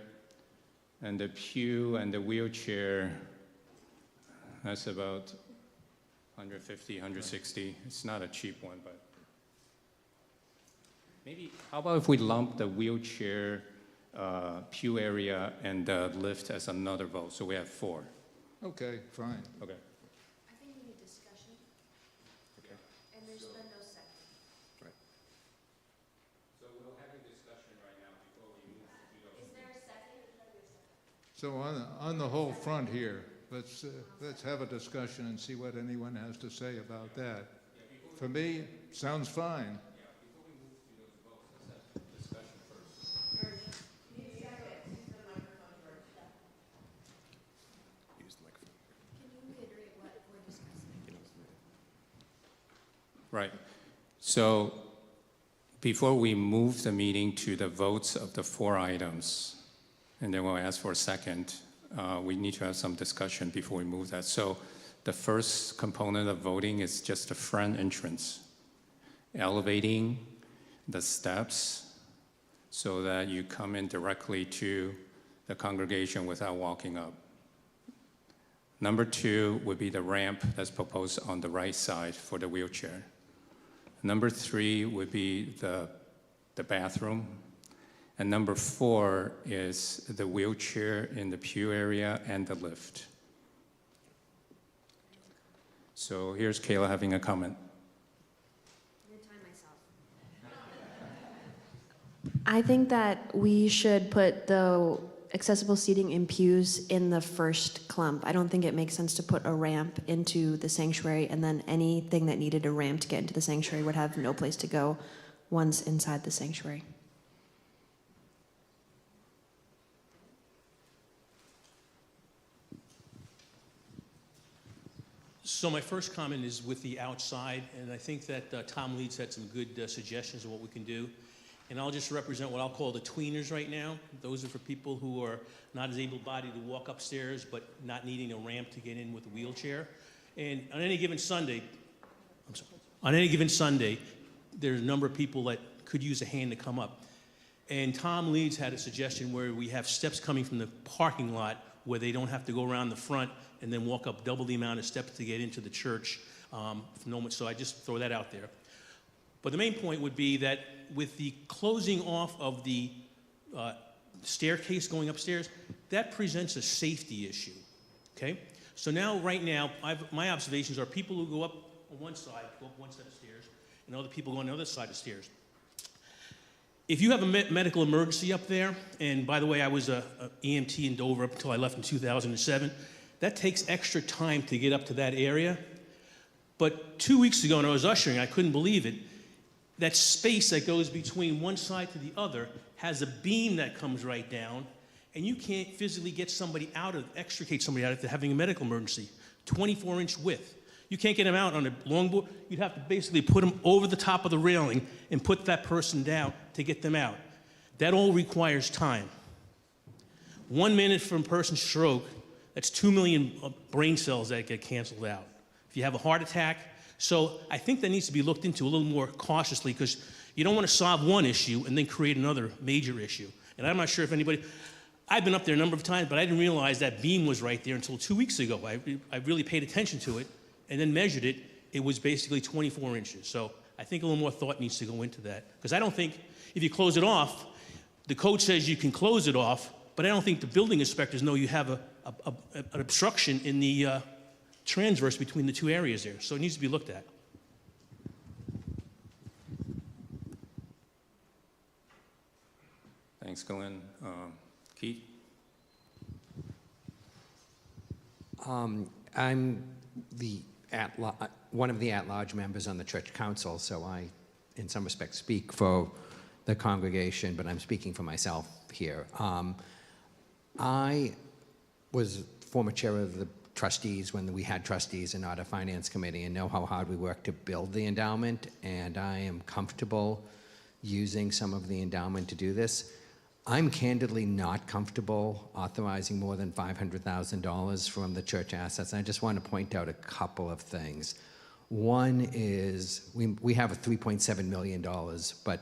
And the pew and the wheelchair, that's about 150, 160. It's not a cheap one, but maybe, how about if we lump the wheelchair, pew area, and the lift as another vote, so we have 4. Okay, fine. Okay. I think we need discussion. Okay. And there's been no second. Right. So we'll have a discussion right now before we move to those. Is there a second? So on the whole front here, let's have a discussion and see what anyone has to say about that. For me, sounds fine. Use the microphone. Can you reiterate what we're discussing? Right. So before we move the meeting to the votes of the 4 items, and then we'll ask for a second, we need to have some discussion before we move that. So the first component of voting is just the front entrance, elevating the steps so that you come in directly to the congregation without walking up. Number 2 would be the ramp that's proposed on the right side for the wheelchair. Number 3 would be the bathroom. And number 4 is the wheelchair in the pew area and the lift. So here's Kayla having a comment. I'm gonna time myself. I think that we should put the accessible seating in pews in the first clump. I don't think it makes sense to put a ramp into the sanctuary, and then anything that needed a ramp to get into the sanctuary would have no place to go once inside the sanctuary. So my first comment is with the outside, and I think that Tom Leeds had some good suggestions of what we can do. And I'll just represent what I'll call the tweeners right now. Those are for people who are not as able-bodied to walk upstairs, but not needing a ramp to get in with a wheelchair. And on any given Sunday, there's a number of people that could use a hand to come up. And Tom Leeds had a suggestion where we have steps coming from the parking lot where they don't have to go around the front and then walk up double the amount of steps to get into the church. So I just throw that out there. But the main point would be that with the closing off of the staircase going upstairs, that presents a safety issue, okay? So now, right now, my observations are people who go up on one side, go up one set of stairs, and other people go on the other side of stairs. If you have a medical emergency up there, and by the way, I was a EMT in Dover up until I left in 2007, that takes extra time to get up to that area. But 2 weeks ago when I was ushering, I couldn't believe it, that space that goes between one side to the other has a beam that comes right down, and you can't physically get somebody out of, extricate somebody out of having a medical emergency. 24-inch width. You can't get them out on a longboard. You'd have to basically put them over the top of the railing and put that person down to get them out. That all requires time. 1 minute from a person's stroke, that's 2 million brain cells that get canceled out. If you have a heart attack, So I think that needs to be looked into a little more cautiously, because you don't want to solve one issue and then create another major issue. And I'm not sure if anybody, I've been up there a number of times, but I didn't realize that beam was right there until 2 weeks ago. I really paid attention to it and then measured it. It was basically 24 inches. So I think a little more thought needs to go into that. Because I don't think if you close it off, the code says you can close it off, but I don't think the building inspectors know you have an obstruction in the transverse between the two areas there. So it needs to be looked at. Thanks, Glenn. Keith? I'm one of the at-large members on the church council, so I, in some respects, speak for the congregation, but I'm speaking for myself here. I was former chair of the trustees when we had trustees and not a finance committee, and know how hard we worked to build the endowment, and I am comfortable using some of the endowment to do this. I'm candidly not comfortable authorizing more than $500,000 from the church assets. I just want to point out a couple of things. One is we have a $3.7 million, but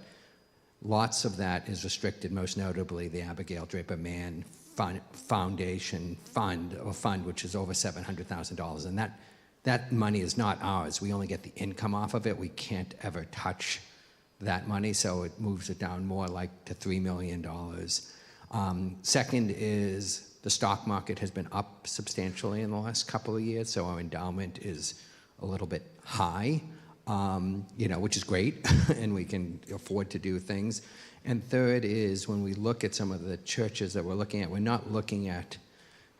lots of that is restricted, most notably the Abigail Draper Mann Foundation Fund, which is over $700,000. And that money is not ours. We only get the income off of it. We can't ever touch that money, so it moves it down more like to $3 million. Second is the stock market has been up substantially in the last couple of years, so our endowment is a little bit high, which is great, and we can afford to do things. And third is when we look at some of the churches that we're looking at, we're not looking at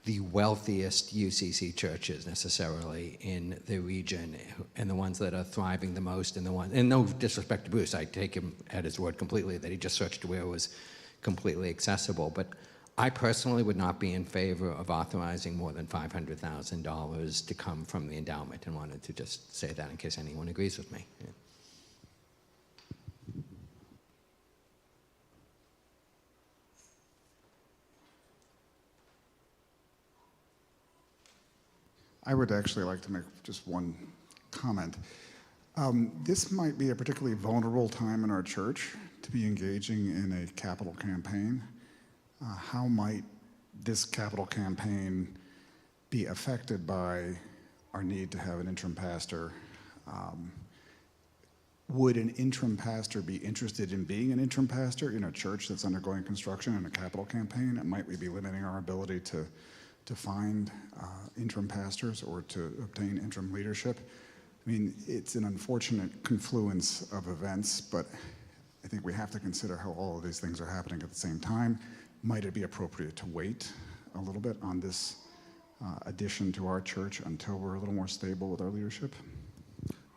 the wealthiest UCC churches necessarily in the region, and the ones that are thriving the most, and no disrespect to Bruce, I take him at his word completely that he just searched where it was completely accessible. But I personally would not be in favor of authorizing more than $500,000 to come from the endowment, and wanted to just say that in case anyone agrees with me. Yeah. I would actually like to make just one comment. This might be a particularly vulnerable time in our church to be engaging in a capital campaign. How might this capital campaign be affected by our need to have an interim pastor? Would an interim pastor be interested in being an interim pastor in a church that's undergoing construction and a capital campaign? And might we be limiting our ability to find interim pastors or to obtain interim leadership? I mean, it's an unfortunate confluence of events, but I think we have to consider how all of these things are happening at the same time. Might it be appropriate to wait a little bit on this addition to our church until we're a little more stable with our leadership?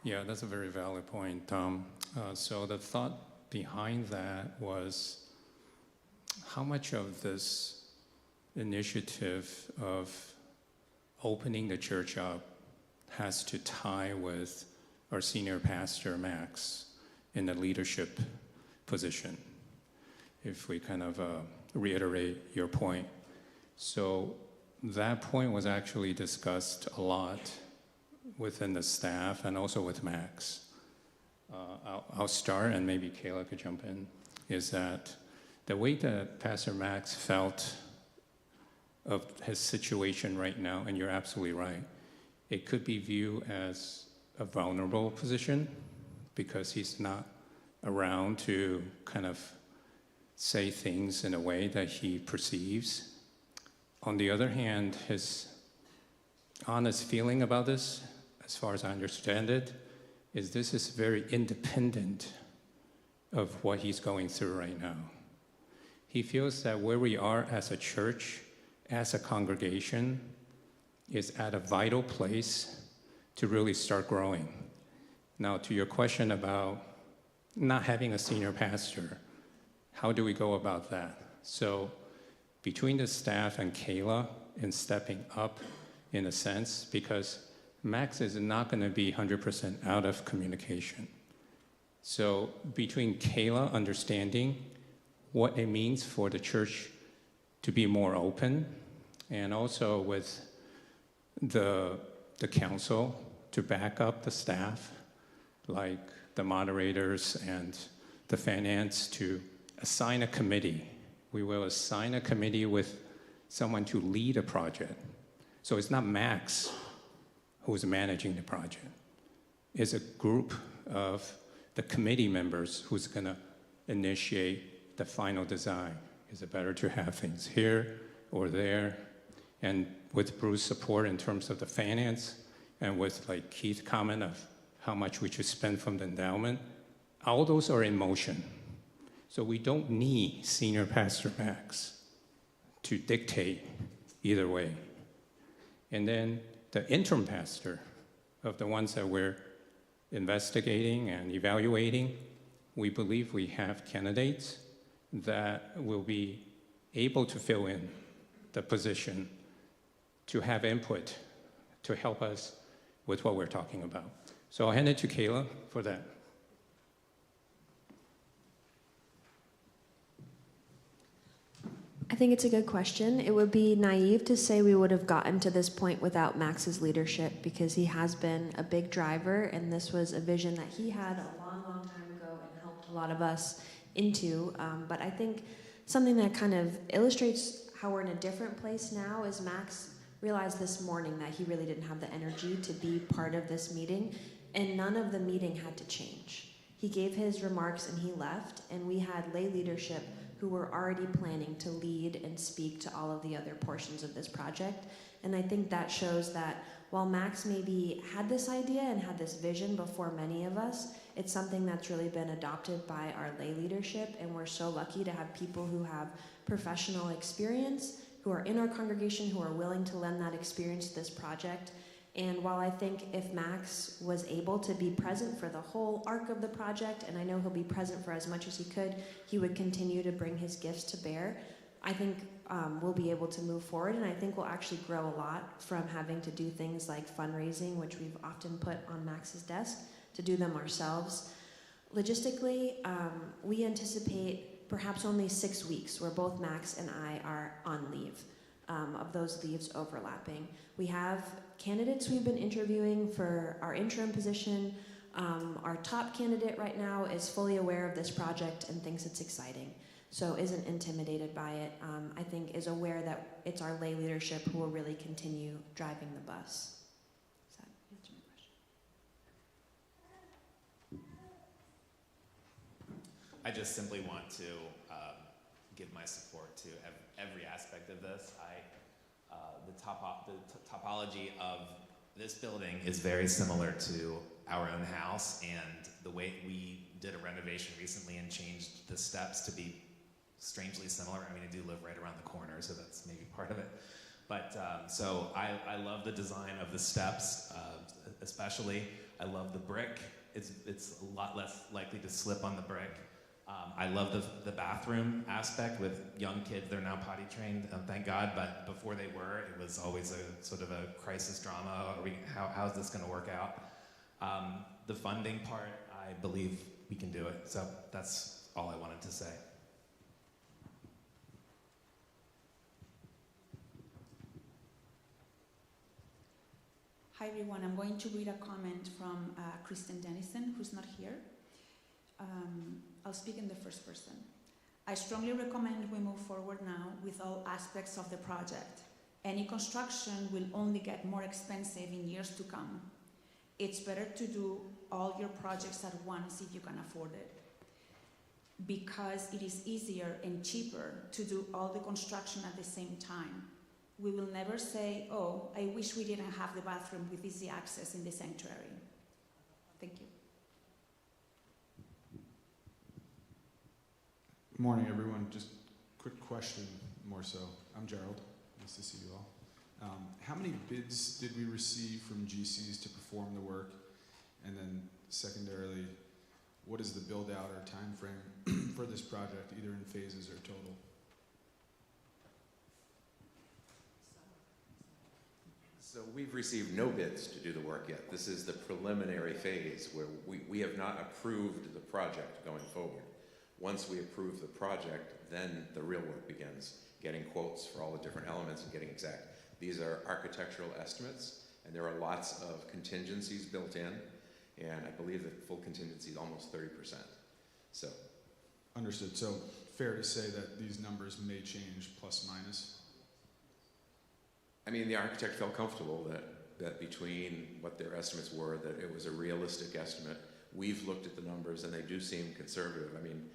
Yeah, that's a very valid point, Tom. So the thought behind that was how much of this initiative of opening the church up has to tie with our senior pastor, Max, in the leadership position, if we kind of reiterate your point. So that point was actually discussed a lot within the staff and also with Max. I'll start, and maybe Kayla could jump in, is that the way that Pastor Max felt of his situation right now, and you're absolutely right, it could be viewed as a vulnerable position because he's not around to kind of say things in a way that he perceives. On the other hand, his honest feeling about this, as far as I understand it, is this is very independent of what he's going through right now. He feels that where we are as a church, as a congregation, is at a vital place to really start growing. Now, to your question about not having a senior pastor, how do we go about that? So between the staff and Kayla in stepping up, in a sense, because Max is not going to be 100% out of communication. So between Kayla understanding what it means for the church to be more open, and also with the council to back up the staff, like the moderators and the finance, to assign a committee. We will assign a committee with someone to lead a project. So it's not Max who's managing the project. It's a group of the committee members who's gonna initiate the final design. Is it better to have things here or there? And with Bruce's support in terms of the finance, and with like Keith's comment of how much we should spend from the endowment, all those are in motion. So we don't need Senior Pastor Max to dictate either way. And then the interim pastor of the ones that we're investigating and evaluating, we believe we have candidates that will be able to fill in the position, to have input, to help us with what we're talking about. So I'll hand it to Kayla for that. I think it's a good question. It would be naive to say we would have gotten to this point without Max's leadership, because he has been a big driver, and this was a vision that he had a long, long time ago and helped a lot of us into. But I think something that kind of illustrates how we're in a different place now is Max realized this morning that he really didn't have the energy to be part of this meeting, and none of the meeting had to change. He gave his remarks and he left, and we had lay leadership who were already planning to lead and speak to all of the other portions of this project. And I think that shows that while Max maybe had this idea and had this vision before many of us, it's something that's really been adopted by our lay leadership, and we're so lucky to have people who have professional experience, who are in our congregation, who are willing to lend that experience to this project. And while I think if Max was able to be present for the whole arc of the project, and I know he'll be present for as much as he could, he would continue to bring his gifts to bear. I think we'll be able to move forward, and I think we'll actually grow a lot from having to do things like fundraising, which we've often put on Max's desk, to do them ourselves. Logistically, we anticipate perhaps only 6 weeks where both Max and I are on leave, of those leaves overlapping. We have candidates we've been interviewing for our interim position. Our top candidate right now is fully aware of this project and thinks it's exciting, so isn't intimidated by it. I think is aware that it's our lay leadership who will really continue driving the bus. Does that answer my question? I just simply want to give my support to every aspect of this. The topology of this building is very similar to our own house, and the way we did a renovation recently and changed the steps to be strangely similar. I mean, I do live right around the corner, so that's maybe part of it. But so I love the design of the steps, especially. I love the brick. It's a lot less likely to slip on the brick. I love the bathroom aspect with young kids. They're now potty trained, thank God, but before they were, it was always a sort of a crisis drama. How's this gonna work out? The funding part, I believe we can do it. So that's all I wanted to say. Hi everyone, I'm going to read a comment from Kristen Dennison, who's not here. I'll speak in the first person. I strongly recommend we move forward now with all aspects of the project. Any construction will only get more expensive in years to come. It's better to do all your projects at once if you can afford it, because it is easier and cheaper to do all the construction at the same time. We will never say, oh, I wish we didn't have the bathroom with easy access in the sanctuary. Thank you. Morning, everyone. Just quick question, more so. I'm Gerald. Nice to see you all. How many bids did we receive from GCs to perform the work? And then secondarily, what is the build out or time frame for this project, either in phases or total? So we've received no bids to do the work yet. This is the preliminary phase where we have not approved the project going forward. Once we approve the project, then the real work begins, getting quotes for all the different elements and getting exact. These are architectural estimates, And there are lots of contingencies built in, and I believe the full contingency is almost 30%. So. Understood. So fair to say that these numbers may change plus minus? I mean, the architect felt comfortable that between what their estimates were, that it was a realistic estimate. We've looked at the numbers and they do seem conservative. I mean,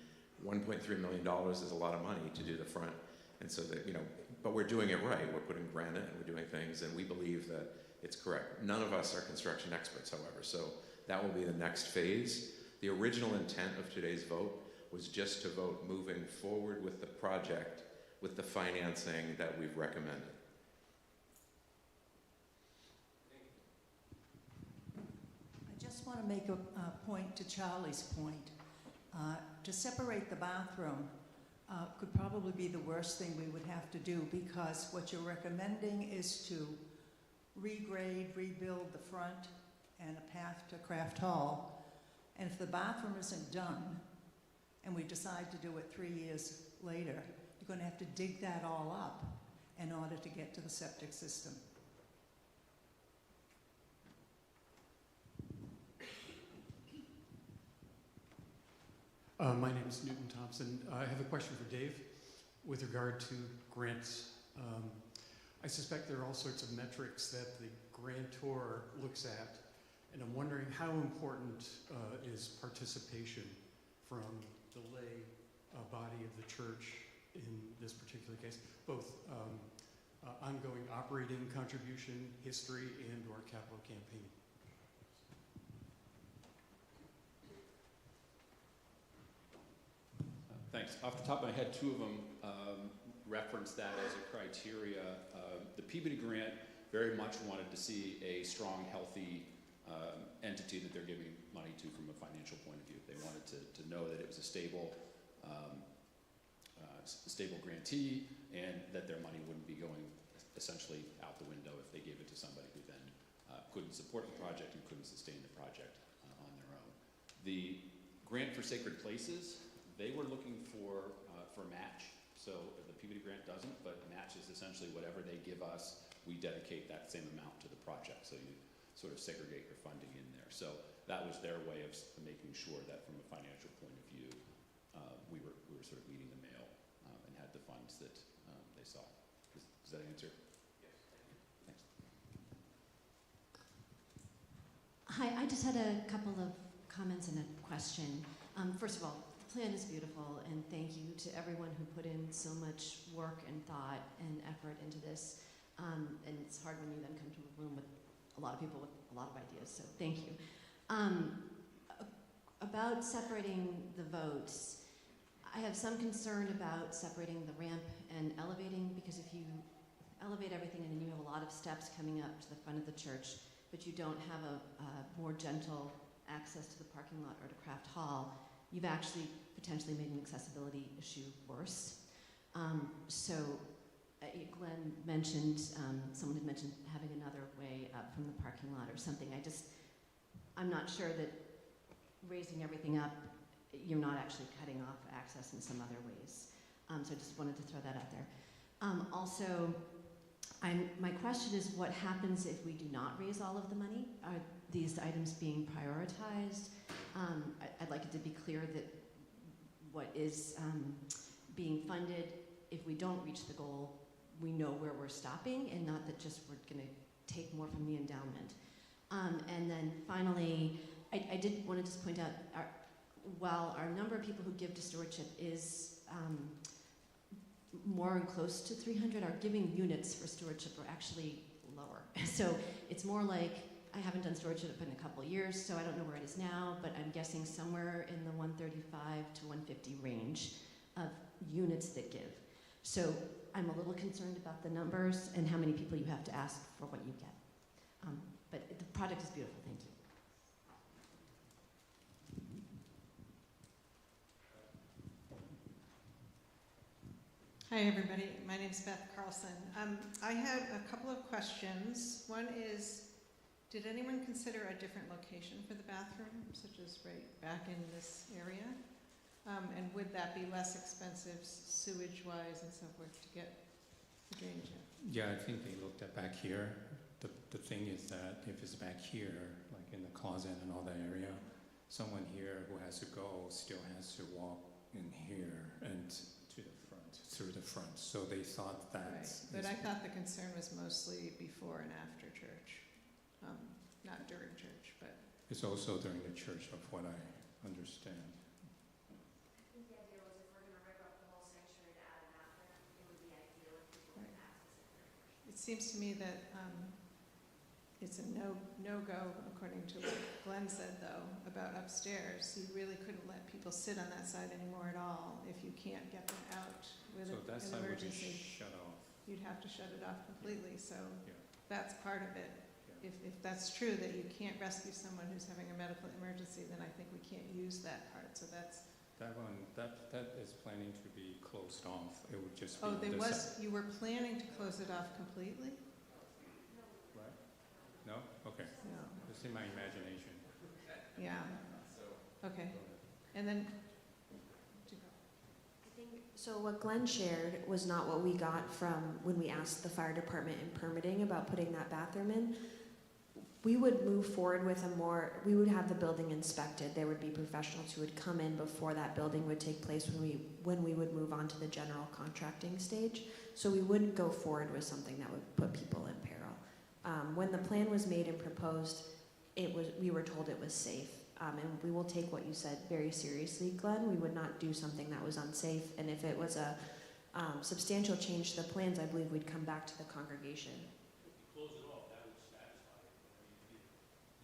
$1.3 million is a lot of money to do the front. And so that, but we're doing it right. We're putting granite and we're doing things, and we believe that it's correct. None of us are construction experts, however, so that will be the next phase. The original intent of today's vote was just to vote moving forward with the project with the financing that we've recommended. I just want to make a point to Charlie's point. To separate the bathroom could probably be the worst thing we would have to do, because what you're recommending is to regrade, rebuild the front and a path to Craft Hall. And if the bathroom isn't done and we decide to do it 3 years later, you're going to have to dig that all up in order to get to the septic system. My name is Newton Thompson. I have a question for Dave with regard to grants. I suspect there are all sorts of metrics that the grantor looks at, and I'm wondering how important is participation from the lay body of the church in this particular case, both ongoing operating contribution, history, and or capital campaign. Thanks. Off the top of my head, two of them reference that as a criteria. The Peabody grant very much wanted to see a strong, healthy entity that they're giving money to from a financial point of view. They wanted to know that it was a stable grantee, and that their money wouldn't be going essentially out the window if they gave it to somebody who then couldn't support the project and couldn't sustain the project on their own. The grant for Sacred Places, they were looking for match. So the Peabody grant doesn't, but match is essentially whatever they give us, we dedicate that same amount to the project. So you sort of segregate your funding in there. So that was their way of making sure that from a financial point of view, we were sort of meeting the mail and had the funds that they saw. Does that answer? Yes. Thanks. Hi, I just had a couple of comments and a question. First of all, the plan is beautiful, and thank you to everyone who put in so much work and thought and effort into this. And it's hard when you then come to a room with a lot of people with a lot of ideas, so thank you. About separating the votes, I have some concern about separating the ramp and elevating, because if you elevate everything and then you have a lot of steps coming up to the front of the church, but you don't have a more gentle access to the parking lot or to Craft Hall, you've actually potentially made an accessibility issue worse. Glenn mentioned, someone had mentioned having another way up from the parking lot or something. I'm not sure that raising everything up, you're not actually cutting off access in some other ways. So I just wanted to throw that out there. Also, my question is, what happens if we do not raise all of the money? Are these items being prioritized? I'd like it to be clear that what is being funded, if we don't reach the goal, we know where we're stopping, and not that just we're going to take more from the endowment. And then finally, I did want to just point out, while our number of people who give to stewardship is more close to 300, our giving units for stewardship are actually lower. So it's more like, I haven't done stewardship in a couple of years, so I don't know where it is now, but I'm guessing somewhere in the 135 to 150 range of units that give. So I'm a little concerned about the numbers and how many people you have to ask for what you get. But the project is beautiful, thank you. Hi everybody, my name is Beth Carlson. I have a couple of questions. One is, did anyone consider a different location for the bathroom, such as right back in this area? And would that be less expensive sewage-wise and so forth to get the drainage in? Yeah, I think they looked at back here. the thing is that if it's back here, like in the closet and all that area, someone here who has to go still has to walk in here and to the front, through the front. So they thought that. Right. But I thought the concern was mostly before and after church, not during church, but. It's also during the church, of what I understand. I think the idea was if we're going to rip up the whole sanctuary to add a bathroom, it would be ideal if people could access it during worship. It seems to me that it's a no-go, according to what Glenn said, though, about upstairs. You really couldn't let people sit on that side anymore at all if you can't get them out with So that an side would be emergency. shut off. You'd have to shut it off completely, so Yeah. that's part of it. If that's true, that you can't rescue someone who's having a medical emergency, then I think we can't use that part, so that's. That one, that is planning to be closed off. It would just be. Oh, there the was, you were planning to close it off completely? Right? No? Okay. No. It's in my imagination. Yeah. Okay. And then, I think, so what Glenn shared was not what we got from when we asked the fire department in permitting about putting that bathroom in. We would move forward with we would have the building inspected. There would be professionals who would come in before that building would take place when we would move on to the general contracting stage. So we wouldn't go forward with something that would put people in peril. When the plan was made and proposed, we were told it was safe. And we will take what you said very seriously, Glenn. We would not do something that was unsafe. And if it was a substantial change to the plans, I believe we'd come back to the congregation. Close it off, that would satisfy it. I mean,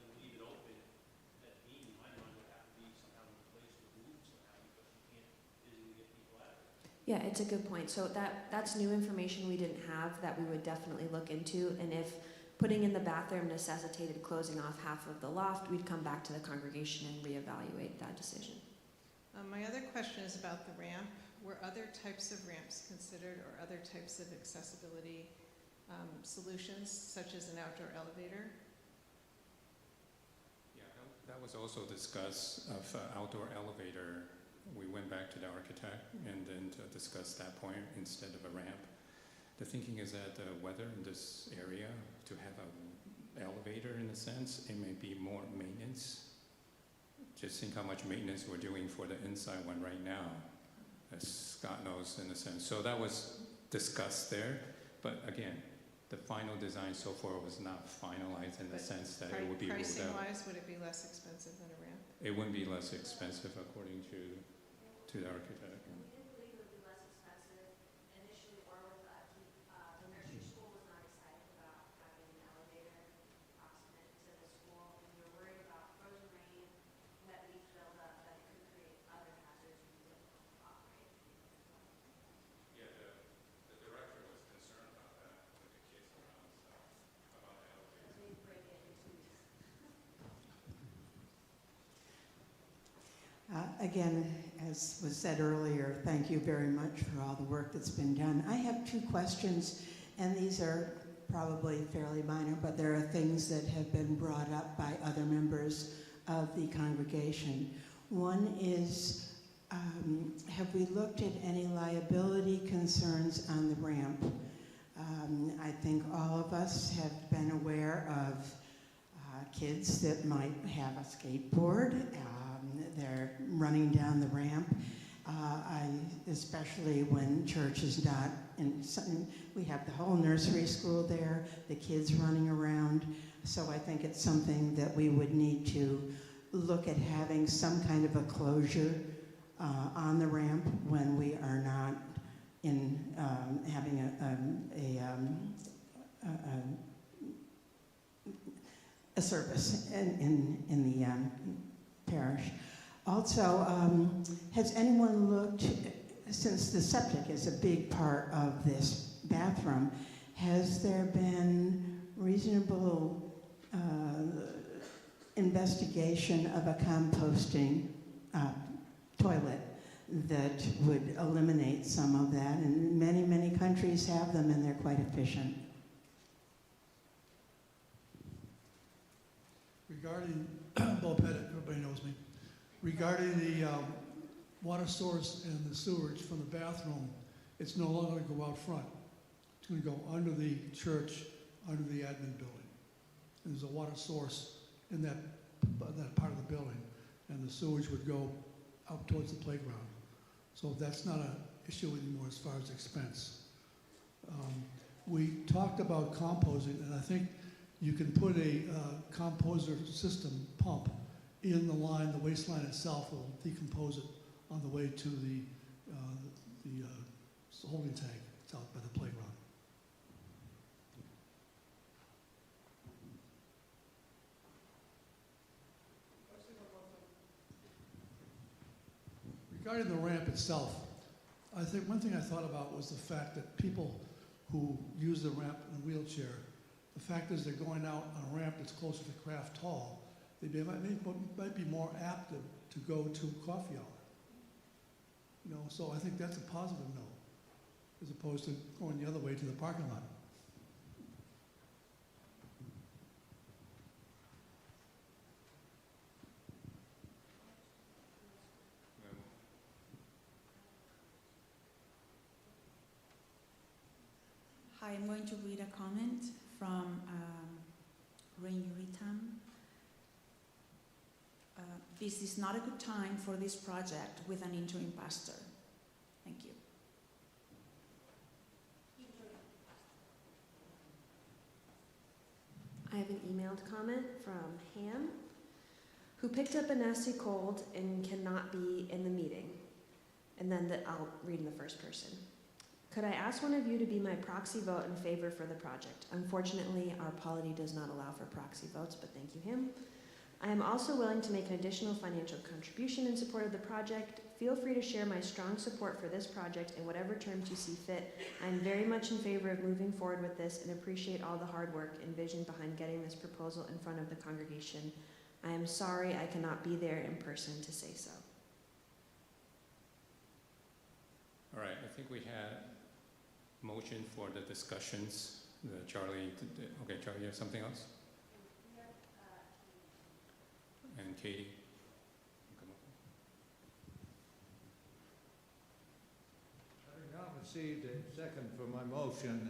then leave it open, that beam in my mind would have to be somehow replaced or moved somehow because you can't physically get people out of it. Yeah, it's a good point. So that's new information we didn't have that we would definitely look into. And if putting in the bathroom necessitated closing off half of the loft, we'd come back to the congregation and reevaluate that decision. my other question is about the ramp. Were other types of ramps considered or other types of accessibility solutions, such as an outdoor elevator? Yeah, that was also discussed of outdoor elevator. We went back to the architect and then discussed that point instead of a ramp. The thinking is that the weather in this area, to have an elevator in a sense, it may be more maintenance. Just think how much maintenance we're doing for the inside one right now, as Scott knows in a sense. So that was discussed there, but again, the final design so far was not finalized in the sense that it would be ruled out. Pricing-wise, would it be less expensive than a ramp? It wouldn't be less expensive according to the architect. We didn't believe it would be less expensive initially, or with the nursery school was not excited about having an elevator proximate to the school, and we were worried about frozen rain, wet leaf buildup, that it could create other hazards and be difficult to operate. Yeah, the director was concerned about that with the kids around, so about the elevator. They break it in two weeks. Again, as was said earlier, thank you very much for all the work that's been done. I have two questions, and these are probably fairly minor, but there are things that have been brought up by other members of the congregation. One is, have we looked at any liability concerns on the ramp? I think all of us have been aware of kids that might have a skateboard. They're running down the ramp, especially when church is not in. We have the whole nursery school there, the kids running around. So I think it's something that we would need to look at having some kind of a closure on the ramp when we are not in having a service in the parish. Also, has anyone looked, since the septic is a big part of this bathroom, has there been reasonable investigation of a composting toilet that would eliminate some of that? And many, many countries have them, and they're quite efficient. Regarding, Bob Pettit, everybody knows me. Regarding the water source and the sewage from the bathroom, it's no longer going to go out front. It's going to go under the church, under the admin building. and there's a water source in that part of the building, and the sewage would go out towards the playground. So that's not an issue anymore as far as expense. We talked about composing, and I think you can put a composer system pump in the line. The waste line itself will decompose it on the way to the holding tank. It's out by the playground. Regarding the ramp itself, I think one thing I thought about was the fact that people who use the ramp in a wheelchair, the fact is they're going out on a ramp that's closer to Craft Hall, might be more apt to go to coffee hour. You know, so I think that's a positive note, as opposed to going the other way to the parking lot. Hi, I'm going to read a comment from Rain Yuritam. This is not a good time for this project with an interim pastor. Thank you. I have an emailed comment from Ham, who picked up a nasty cold and cannot be in the meeting. And then I'll read in the first person. Could I ask one of you to be my proxy vote in favor for the project? Unfortunately, our polity does not allow for proxy votes, but thank you, Ham. I am also willing to make an additional financial contribution in support of the project. Feel free to share my strong support for this project in whatever terms you see fit. I am very much in favor of moving forward with this and appreciate all the hard work and vision behind getting this proposal in front of the congregation. I am sorry I cannot be there in person to say so. All right, I think we had motion for the discussions. Charlie, okay, Charlie, you have something else? And Katie? Having not received a second for my motion,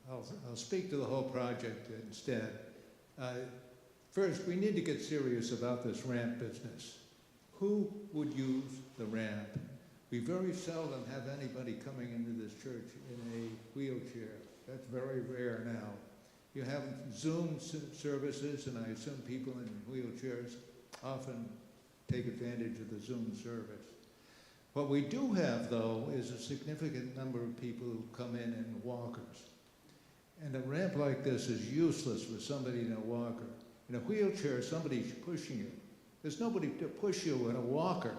I'll speak to the whole project instead. First, we need to get serious about this ramp business. Who would use the ramp? We very seldom have anybody coming into this church in a wheelchair. That's very rare now. You have Zoom services, and I assume people in wheelchairs often take advantage of the Zoom service. What we do have, though, is a significant number of people who come in walkers. And a ramp like this is useless for somebody in a walker. In a wheelchair, somebody's pushing you. There's nobody to push you in a walker.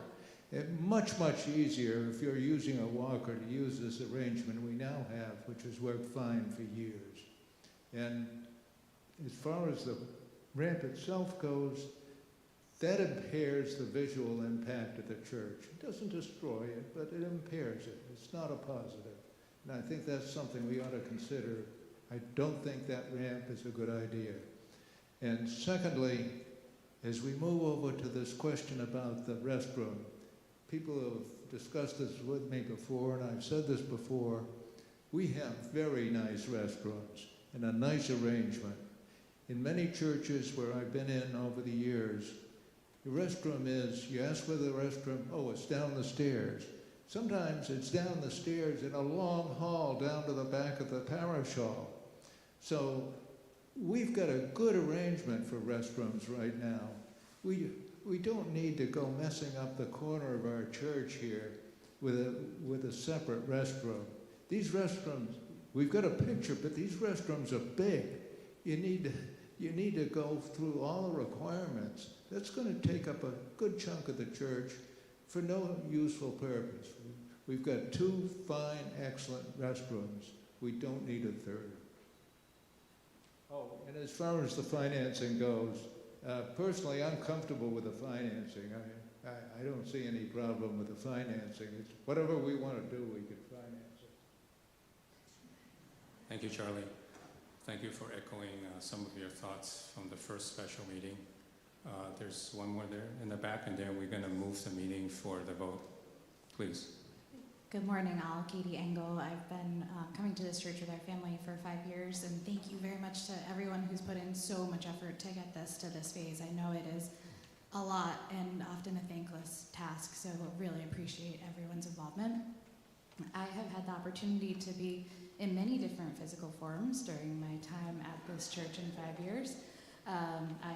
It's much, much easier if you're using a walker to use this arrangement we now have, which has worked fine for years. And as far as the ramp itself goes, that impairs the visual impact of the church. It doesn't destroy it, but it impairs it. It's not a positive. And I think that's something we ought to consider. I don't think that ramp is a good idea. And secondly, as we move over to this question about the restroom, people have discussed this with me before, and I've said this before. We have very nice restrooms and a nice arrangement. In many churches where I've been in over the years, the restroom is, you ask where the restroom, oh, it's down the stairs. Sometimes it's down the stairs in a long hall down to the back of the parish hall. So we've got a good arrangement for restrooms right now. We don't need to go messing up the corner of our church here with a separate restroom. These restrooms, we've got a picture, but these restrooms are big. You need to go through all the requirements. That's going to take up a good chunk of the church for no useful purpose. We've got two fine, excellent restrooms. We don't need a third. Oh, and as far as the financing goes, personally, I'm comfortable with the financing. I don't see any problem with the financing. It's whatever we want to do, we can finance it. Thank you, Charlie. Thank you for echoing some of your thoughts from the first special meeting. There's one more there in the back, and then we're going to move the meeting for the vote. Please. Good morning, all. Katie Engel. I've been coming to this church with our family for 5 years, and thank you very much to everyone who's put in so much effort to get this to this phase. I know it is a lot and often a thankless task, so really appreciate everyone's involvement. I have had the opportunity to be in many different physical forms during my time at this church in 5 years. I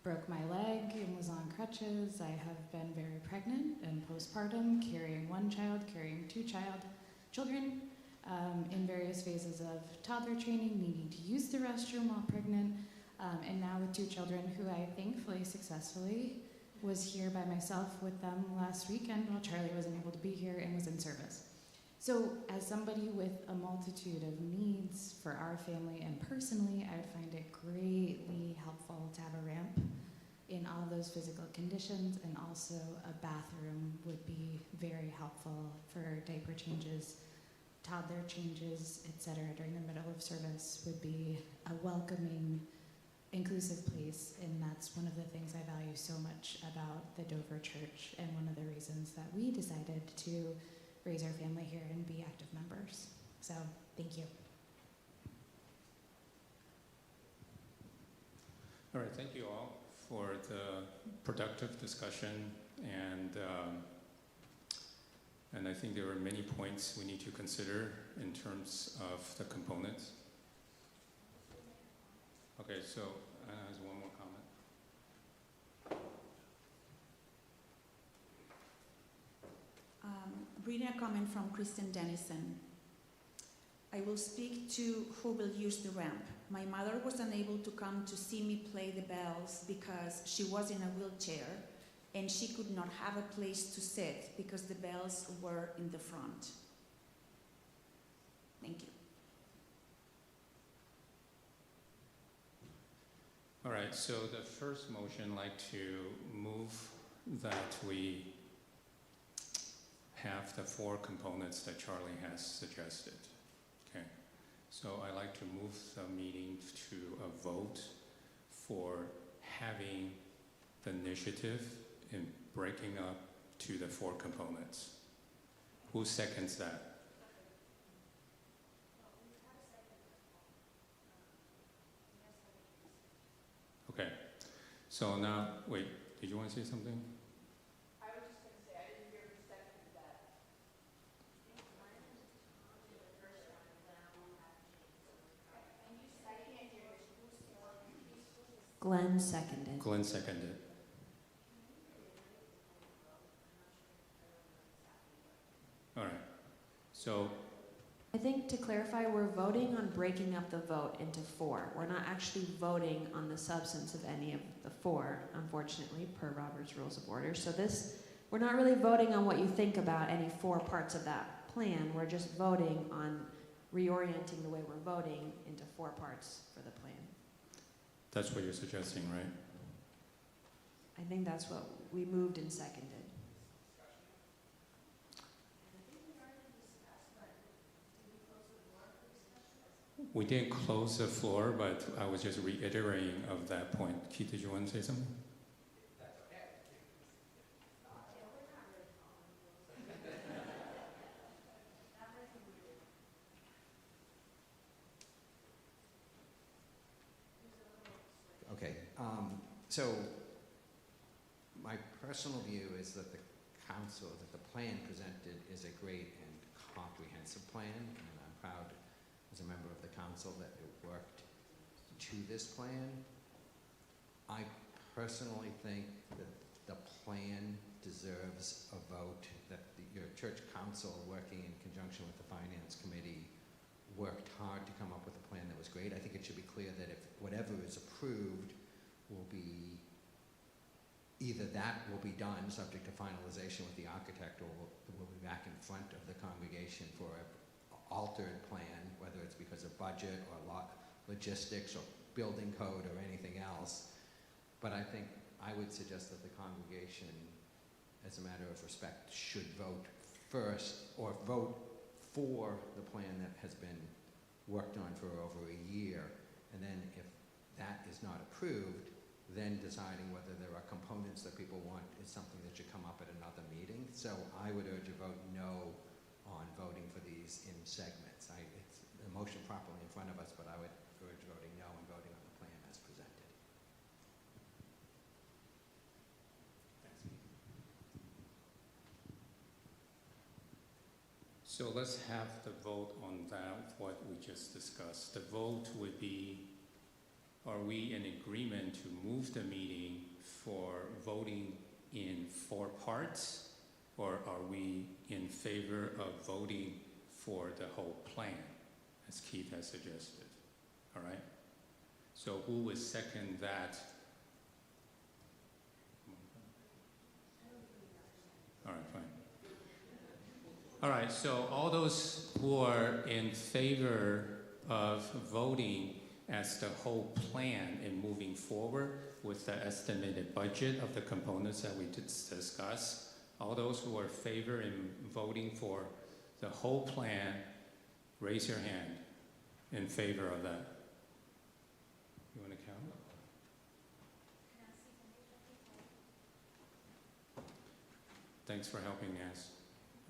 broke my leg and was on crutches. I have been very pregnant and postpartum, carrying one child, carrying two children, in various phases of toddler training, needing to use the restroom while pregnant, and now with two children who I thankfully successfully was here by myself with them last weekend while Charlie wasn't able to be here and was in service. So as somebody with a multitude of needs for our family and personally, I would find it greatly helpful to have a ramp in all of those physical conditions, and also a bathroom would be very helpful for diaper changes, toddler changes, etc. during the middle of service would be a welcoming, inclusive place, and that's one of the things I value so much about the Dover Church, and one of the reasons that we decided to raise our family here and be active members. So, thank you. All right, thank you all for the productive discussion, and I think there are many points we need to consider in terms of the components. Okay, so there's one more comment. Reading a comment from Kristen Dennison. I will speak to who will use the ramp. My mother was unable to come to see me play the bells because she was in a wheelchair and she could not have a place to sit because the bells were in the front. Thank you. All right, so the first motion, I'd like to move that we have the 4 components that Charlie has suggested. Okay, so I'd like to move the meeting to a vote for having the initiative in breaking up to the 4 components. Who seconds that? Okay, so now, wait, did you want to say something? Glenn seconded. Glenn seconded. All right, so I think to clarify, we're voting on breaking up the vote into 4. We're not actually voting on the substance of any of the 4, unfortunately, per Robert's Rules of Order. So we're not really voting on what you think about any 4 parts of that plan. We're just voting on reorienting the way we're voting into 4 parts for the plan. that's what you're suggesting, right? I think that's what we moved and seconded. We didn't close the floor, but I was just reiterating of that point. Keith, did you want to say something? Okay, so my personal view is that the council, that the plan presented is a great and comprehensive plan, and I'm proud as a member of the council that it worked to this plan. I personally think that the plan deserves a vote, that your church council, working in conjunction with the finance committee, worked hard to come up with a plan that was great. I think it should be clear that if whatever is approved will be, either that will be done subject to finalization with the architect, or we'll be back in front of the congregation for an altered plan, whether it's because of budget or logistics or building code or anything else. But I think I would suggest that the congregation, as a matter of respect, should vote first, or vote for the plan that has been worked on for over a year. And then if that is not approved, then deciding whether there are components that people want is something that should come up at another meeting. So I would urge a vote no on voting for these in segments. It's a motion properly in front of us, but I would urge voting no and voting on the plan as presented. So let's have the vote on that, what we just discussed. The vote would be, are we in agreement to move the meeting for voting in 4 parts? Or are we in favor of voting for the whole plan, as Keith has suggested? All right? So who would second that? All right, fine. All right, so all those who are in favor of voting as the whole plan and moving forward with the estimated budget of the components that we discussed, all those who are in favor in voting for the whole plan, raise your hand in favor of that. You want to count? Thanks for helping us.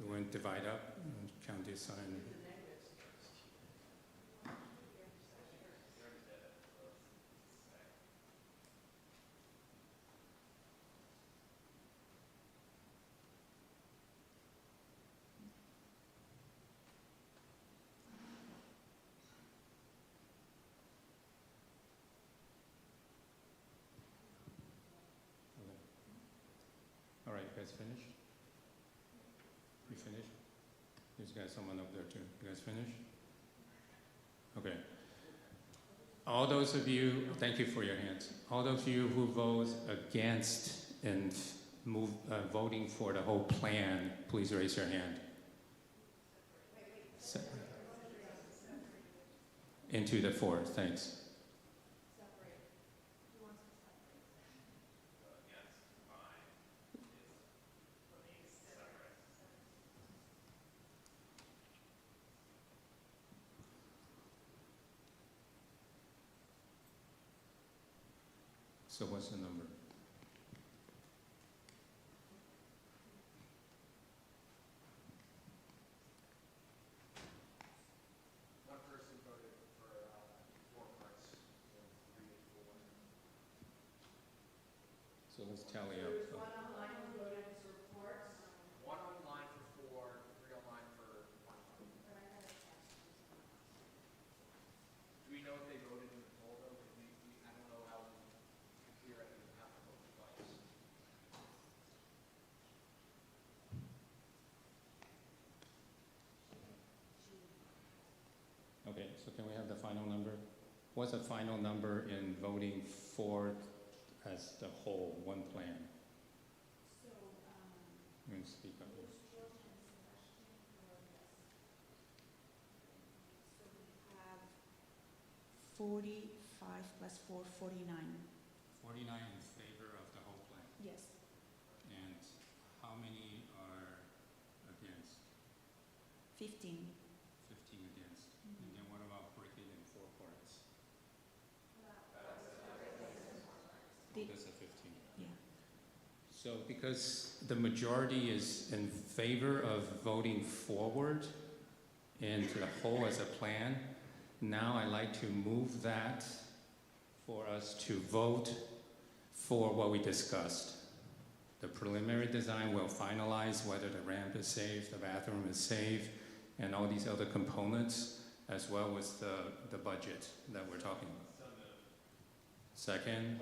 We went divide up and count this side. All right, you guys finished? You finished? There's guys, someone up there too. You guys finished? Okay. All those of you, thank you for your hands. All those of you who vote against and voting for the whole plan, please raise your hand. Into the 4, thanks. So what's the number? One person voted for 4 parts, 3 and 4. So let's tally up. There's one online who voted for reports. 1 online for 4, 3 online for 1 part. Do we know if they voted in the poll though? Because I don't know how we theoretically have to vote twice. Okay, so can we have the final number? What's the final number in voting for as the whole, one plan? I'm going to speak up here. 45 plus 4, 49. 49 in favor of the whole plan. Yes. And how many are against? 15. 15 against. And then what about breaking in 4 parts? That's a 15. Yeah. So because the majority is in favor of voting forward into the whole as a plan, now I'd like to move that for us to vote for what we discussed. The preliminary design will finalize whether the ramp is safe, the bathroom is safe, and all these other components, as well as the budget that we're talking about. Second.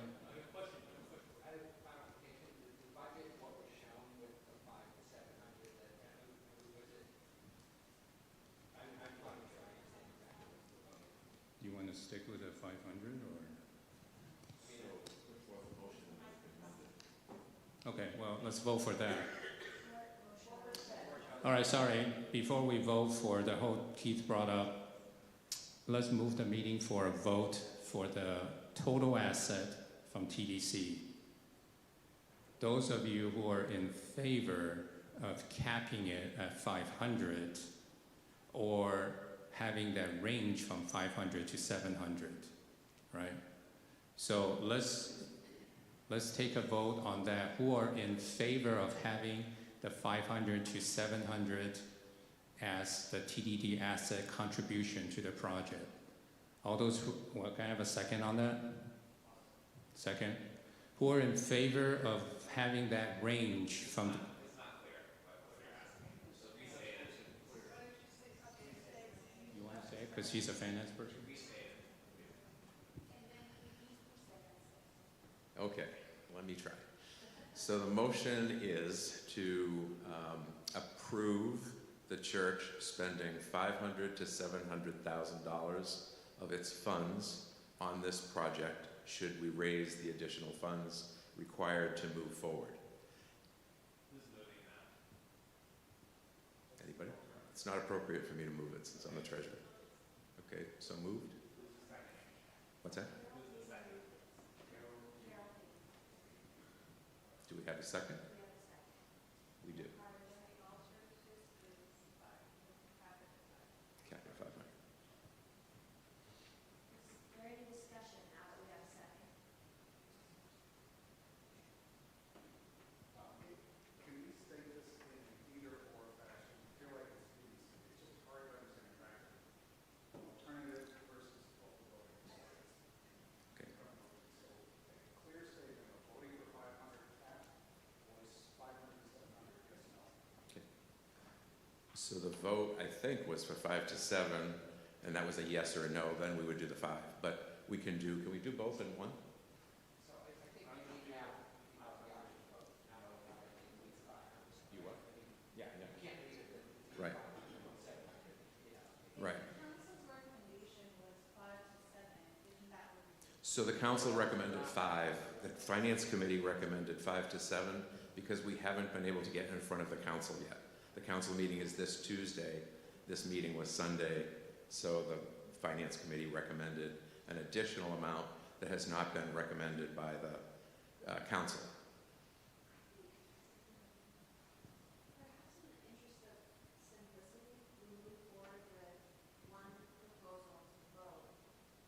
You want to stick with the 500 or? Okay, well, let's vote for that. All right, sorry, before we vote for the whole Keith brought up, let's move the meeting for a vote for the total asset from TDC. Those of you who are in favor of capping it at 500 or having that range from 500 to 700, right? So let's take a vote on that. Who are in favor of having the 500 to 700 as the TDD asset contribution to the project. All those who, well, can I have a second on that? Second. Who are in favor of having that range from? You want to say it because she's a finance person? Okay, let me try. So the motion is to approve the church spending $500,000 to $700,000 of its funds on this project should we raise the additional funds required to move forward. Anybody? It's not appropriate for me to move it since I'm the treasurer. Okay, so moved. What's that? Do we have a second? We do. Cap at 500. Is there any discussion now that we have a second? Can we state this in either or fashion? I feel like it's just hard to understand practically. Alternative versus full voting. Okay. So a clear statement of voting for 500 cap was 500 to 700, yes, no. Okay. So the vote, I think, was for 5 to 7, and that was a yes or a no. Then we would do the 5. But we can we do both in one? So I think we need to have You what? Yeah, I know. can't read it. Right. Right. Council's recommendation was 5 to 7. Isn't that what? So the council recommended 5. The finance committee recommended 5 to 7 because we haven't been able to get in front of the council yet. The council meeting is this Tuesday. This meeting was Sunday. So the finance committee recommended an additional amount that has not been recommended by the council. Perhaps in the interest of simplicity, we move forward with one proposal to vote,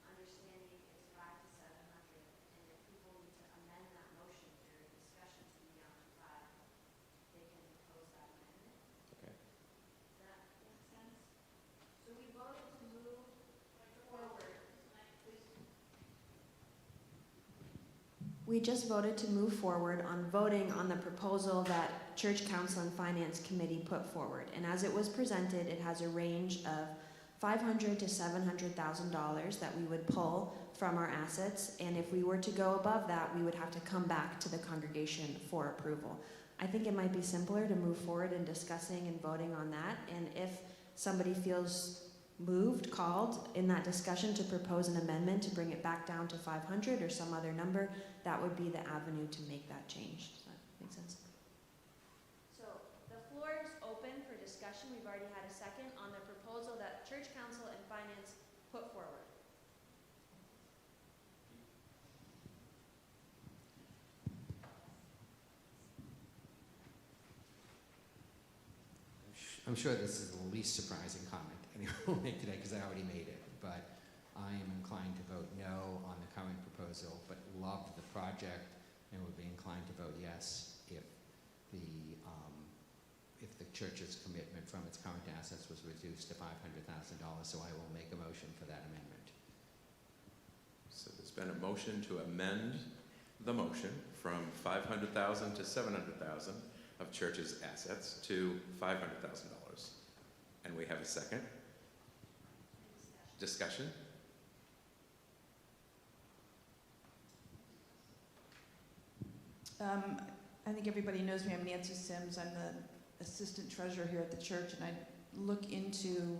understanding it's 5 to 700, and if people need to amend that motion during discussion to be down to 5, they can propose that amendment. Okay. Does that make sense? So we voted to move forward. We just voted to move forward on voting on the proposal that Church Council and Finance Committee put forward. And as it was presented, it has a range of $500,000 to $700,000 that we would pull from our assets. And if we were to go above that, we would have to come back to the congregation for approval. I think it might be simpler to move forward in discussing and voting on that. And if somebody feels moved, called in that discussion to propose an amendment to bring it back down to 500 or some other number, that would be the avenue to make that change. Does that make sense? So the floor is open for discussion. We've already had a second on the proposal that Church Council and Finance put forward. I'm sure this is the least surprising comment anyone will make today because I already made it, but I am inclined to vote no on the current proposal, but love the project and would be inclined to vote yes if the church's commitment from its current assets was reduced to $500,000. So I will make a motion for that amendment. So there's been a motion to amend the motion from 500,000 to 700,000 of church's assets to $500,000. And we have a second. Discussion? I think everybody knows me. I'm Nancy Sims. I'm the assistant treasurer here at the church, and I look into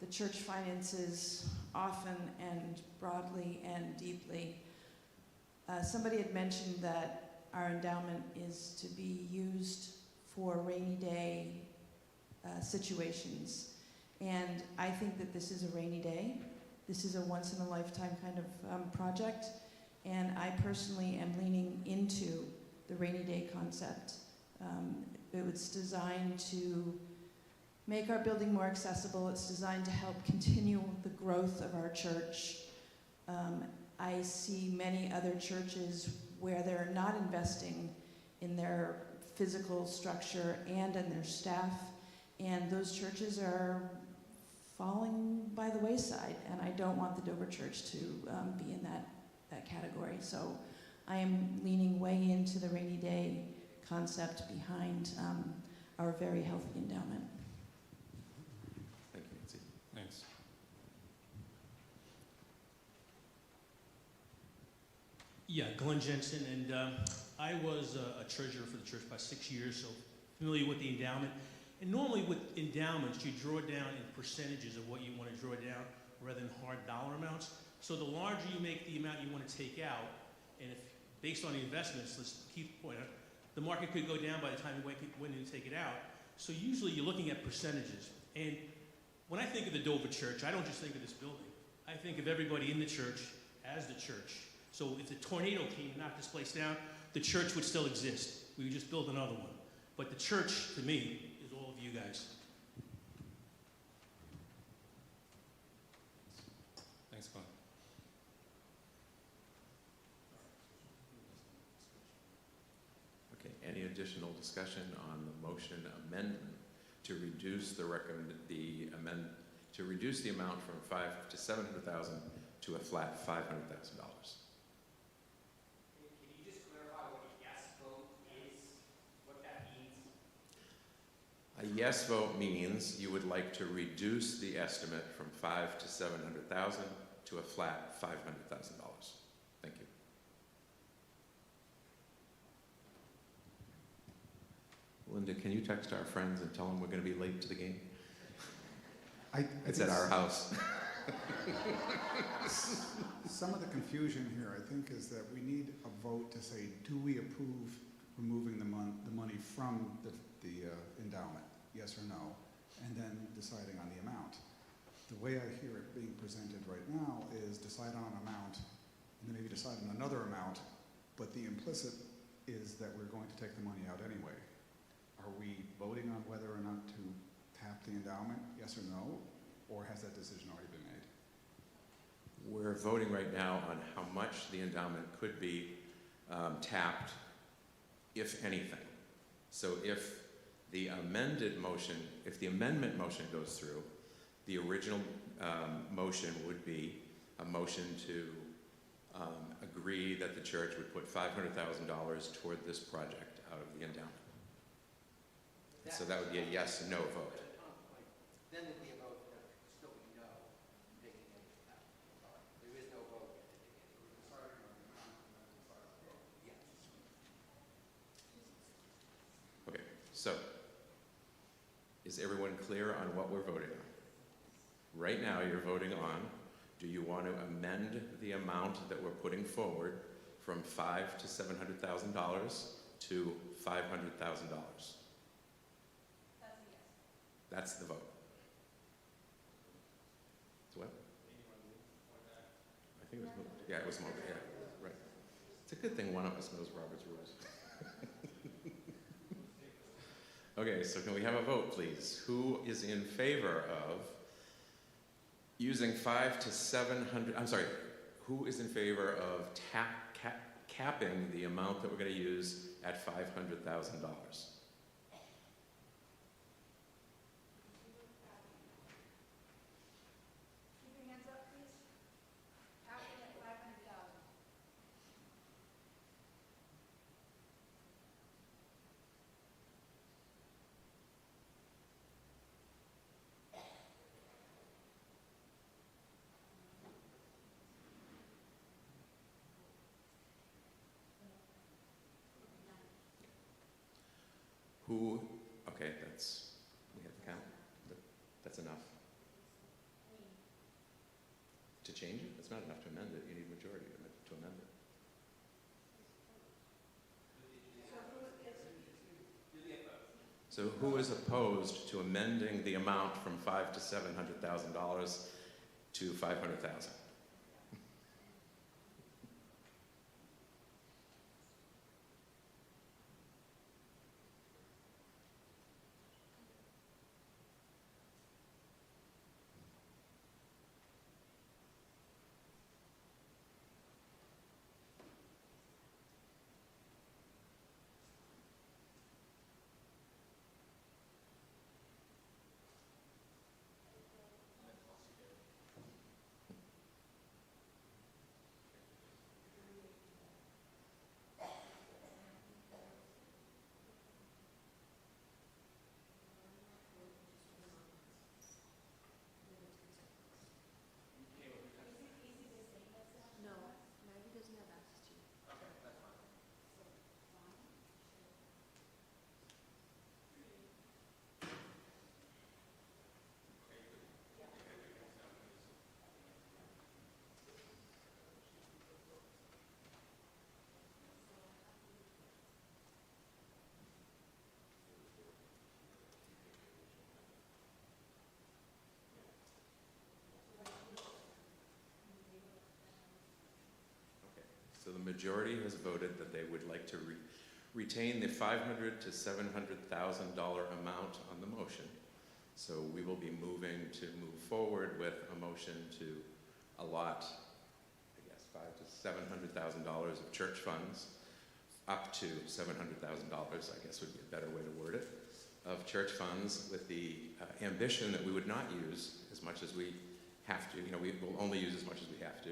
the church finances often and broadly and deeply. Somebody had mentioned that our endowment is to be used for rainy day situations. And I think that this is a rainy day. This is a once-in-a-lifetime kind of project. And I personally am leaning into the rainy day concept. It was designed to make our building more accessible. It's designed to help continue the growth of our church. I see many other churches where they're not investing in their physical structure and in their staff, And those churches are falling by the wayside, and I don't want the Dover Church to be in that category. So I am leaning way into the rainy day concept behind our very healthy endowment. Thank you, Nancy. Thanks. Yeah, Glenn Jensen, and I was a treasurer for the church about 6 years, so familiar with the endowment. And normally with endowments, you draw down in percentages of what you want to draw down rather than hard dollar amounts. So the larger you make the amount you want to take out, and if based on the investments, let's keep point out, the market could go down by the time you went in to take it out. So usually you're looking at percentages. And when I think of the Dover Church, I don't just think of this building. I think of everybody in the church as the church. So if the tornado came and knocked this place down, the church would still exist. We would just build another one. But the church, to me, is all of you guys. Thanks, Glenn. Okay, any additional discussion on the motion amendment to reduce the amount from $500,000 to $700,000 to a flat $500,000? A yes vote means you would like to reduce the estimate from $500,000 to $700,000 to a flat $500,000. Thank you. Linda, can you text our friends and tell them we're going to be late to the game? It's at our house. Some of the confusion here, I think, is that we need a vote to say, do we approve removing the money from the endowment, yes or no, and then deciding on the amount. The way I hear it being presented right now is decide on an amount, and then maybe decide on another amount, but the implicit is that we're going to take the money out anyway. Are we voting on whether or not to tap the endowment, yes or no, or has that decision already been made? We're voting right now on how much the endowment could be tapped, if anything. So if the amendment motion goes through, the original motion would be a motion to agree that the church would put $500,000 toward this project out of the endowment. So that would be a yes or no vote. Then there'd be a vote that still be no, taking it out. There is no vote yet. Okay, so is everyone clear on what we're voting on? Right now you're voting on, do you want to amend the amount that we're putting forward from $500,000 to $700,000 to $500,000? That's the vote. So what? I think it was moved. Yeah, it was moved. Yeah, right. It's a good thing one of us knows Robert's rules. Okay, so can we have a vote, please? Who is in favor of using who is in favor of capping the amount that we're going to use at $500,000? Okay, we have to count, but that's enough. To change it? That's not enough to amend it. You need a majority to amend it. So who is opposed to amending the amount from $500,000 to $700,000 to $500,000? So the majority has voted that they would like to retain the $500,000 to $700,000 amount on the motion. So we will be moving to move forward with a motion to allot, I guess, $500,000 to $700,000 of church funds, up to $700,000, I guess would be a better way to word it, of church funds, with the ambition that we would not use as much as we have to. We will only use as much as we have to.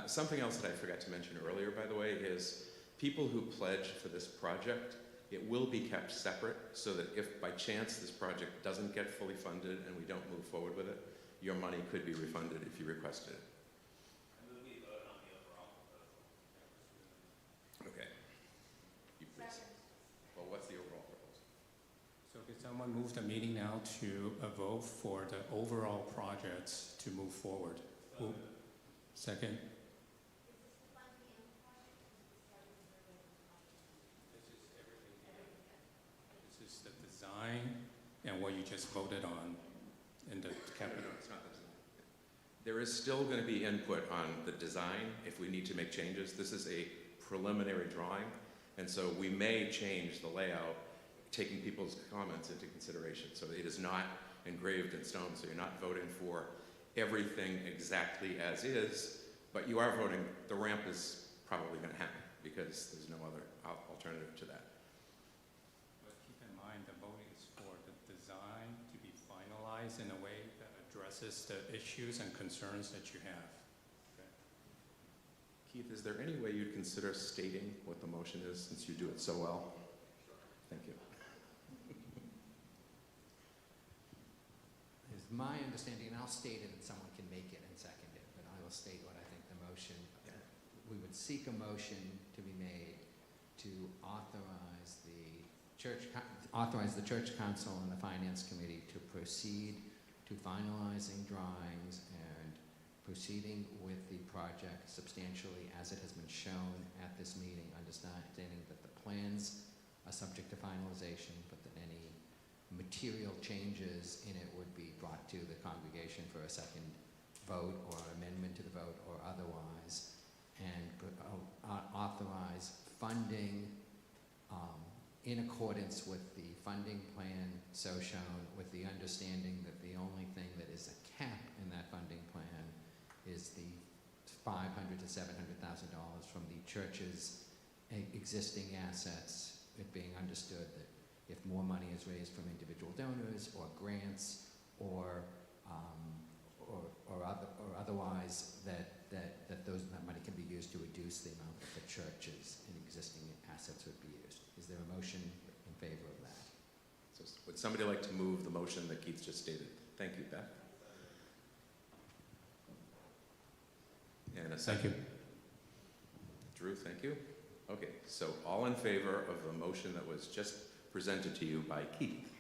Something else that I forgot to mention earlier, by the way, is people who pledge for this project, it will be kept separate so that if by chance this project doesn't get fully funded and we don't move forward with it, your money could be refunded if you requested it. Okay. You please. Well, what's the overall proposal? So did someone move the meeting now to a vote for the overall projects to move forward? Second? This is the design and what you just voted on in the capital. No, it's not the design. There is still going to be input on the design if we need to make changes. This is a preliminary drawing, and so we may change the layout, taking people's comments into consideration. So it is not engraved in stone, so you're not voting for everything exactly as is, but you are voting, the ramp is probably going to happen because there's no other alternative to that. But keep in mind, the vote is for the design to be finalized in a way that addresses the issues and concerns that you have. Okay. Keith, is there any way you'd consider stating what the motion is, since you do it so well? Thank you. Is my understanding, and I'll state it and someone can make it and second it, but I will state what I think the motion, we would seek a motion to be made to authorize the church council and the finance committee to proceed to finalizing drawings and proceeding with the project substantially as it has been shown at this meeting, understanding that the plans are subject to finalization, but that any material changes in it would be brought to the congregation for a second vote or amendment to the vote or otherwise, and authorize funding in accordance with the funding plan so shown, with the understanding that the only thing that is a cap in that funding plan is the $500,000 to $700,000 from the church's existing assets, it being understood that if more money is raised from individual donors or grants or otherwise, that money can be used to reduce the amount that the church's existing assets would be used. Is there a motion in favor of that? So would somebody like to move the motion that Keith just stated? Thank you, Beth. And a second. Thank you. Drew, thank you. Okay, so all in favor of the motion that was just presented to you by Keith?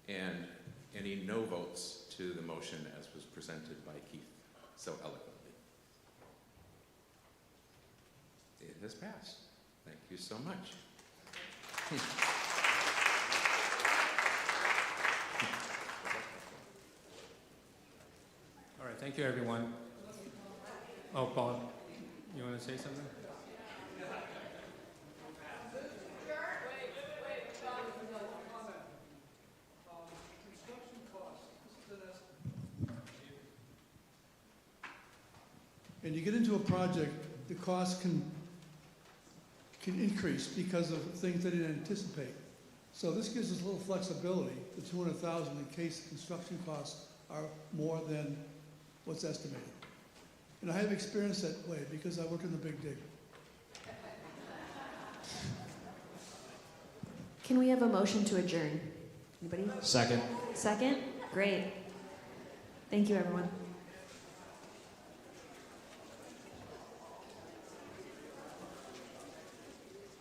And any no votes to the motion as was presented by Keith so eloquently? It has passed. Thank you so much. All right, thank you, everyone. Oh, Paul, you want to say something? And you get into a project, the cost can increase because of things they didn't anticipate. So this gives us a little flexibility, the 200,000, in case construction costs are more than what's estimated. And I have experienced that way because I work in the big dig. Can we have a motion to adjourn? Anybody? Second. Second? Great. Thank you, everyone.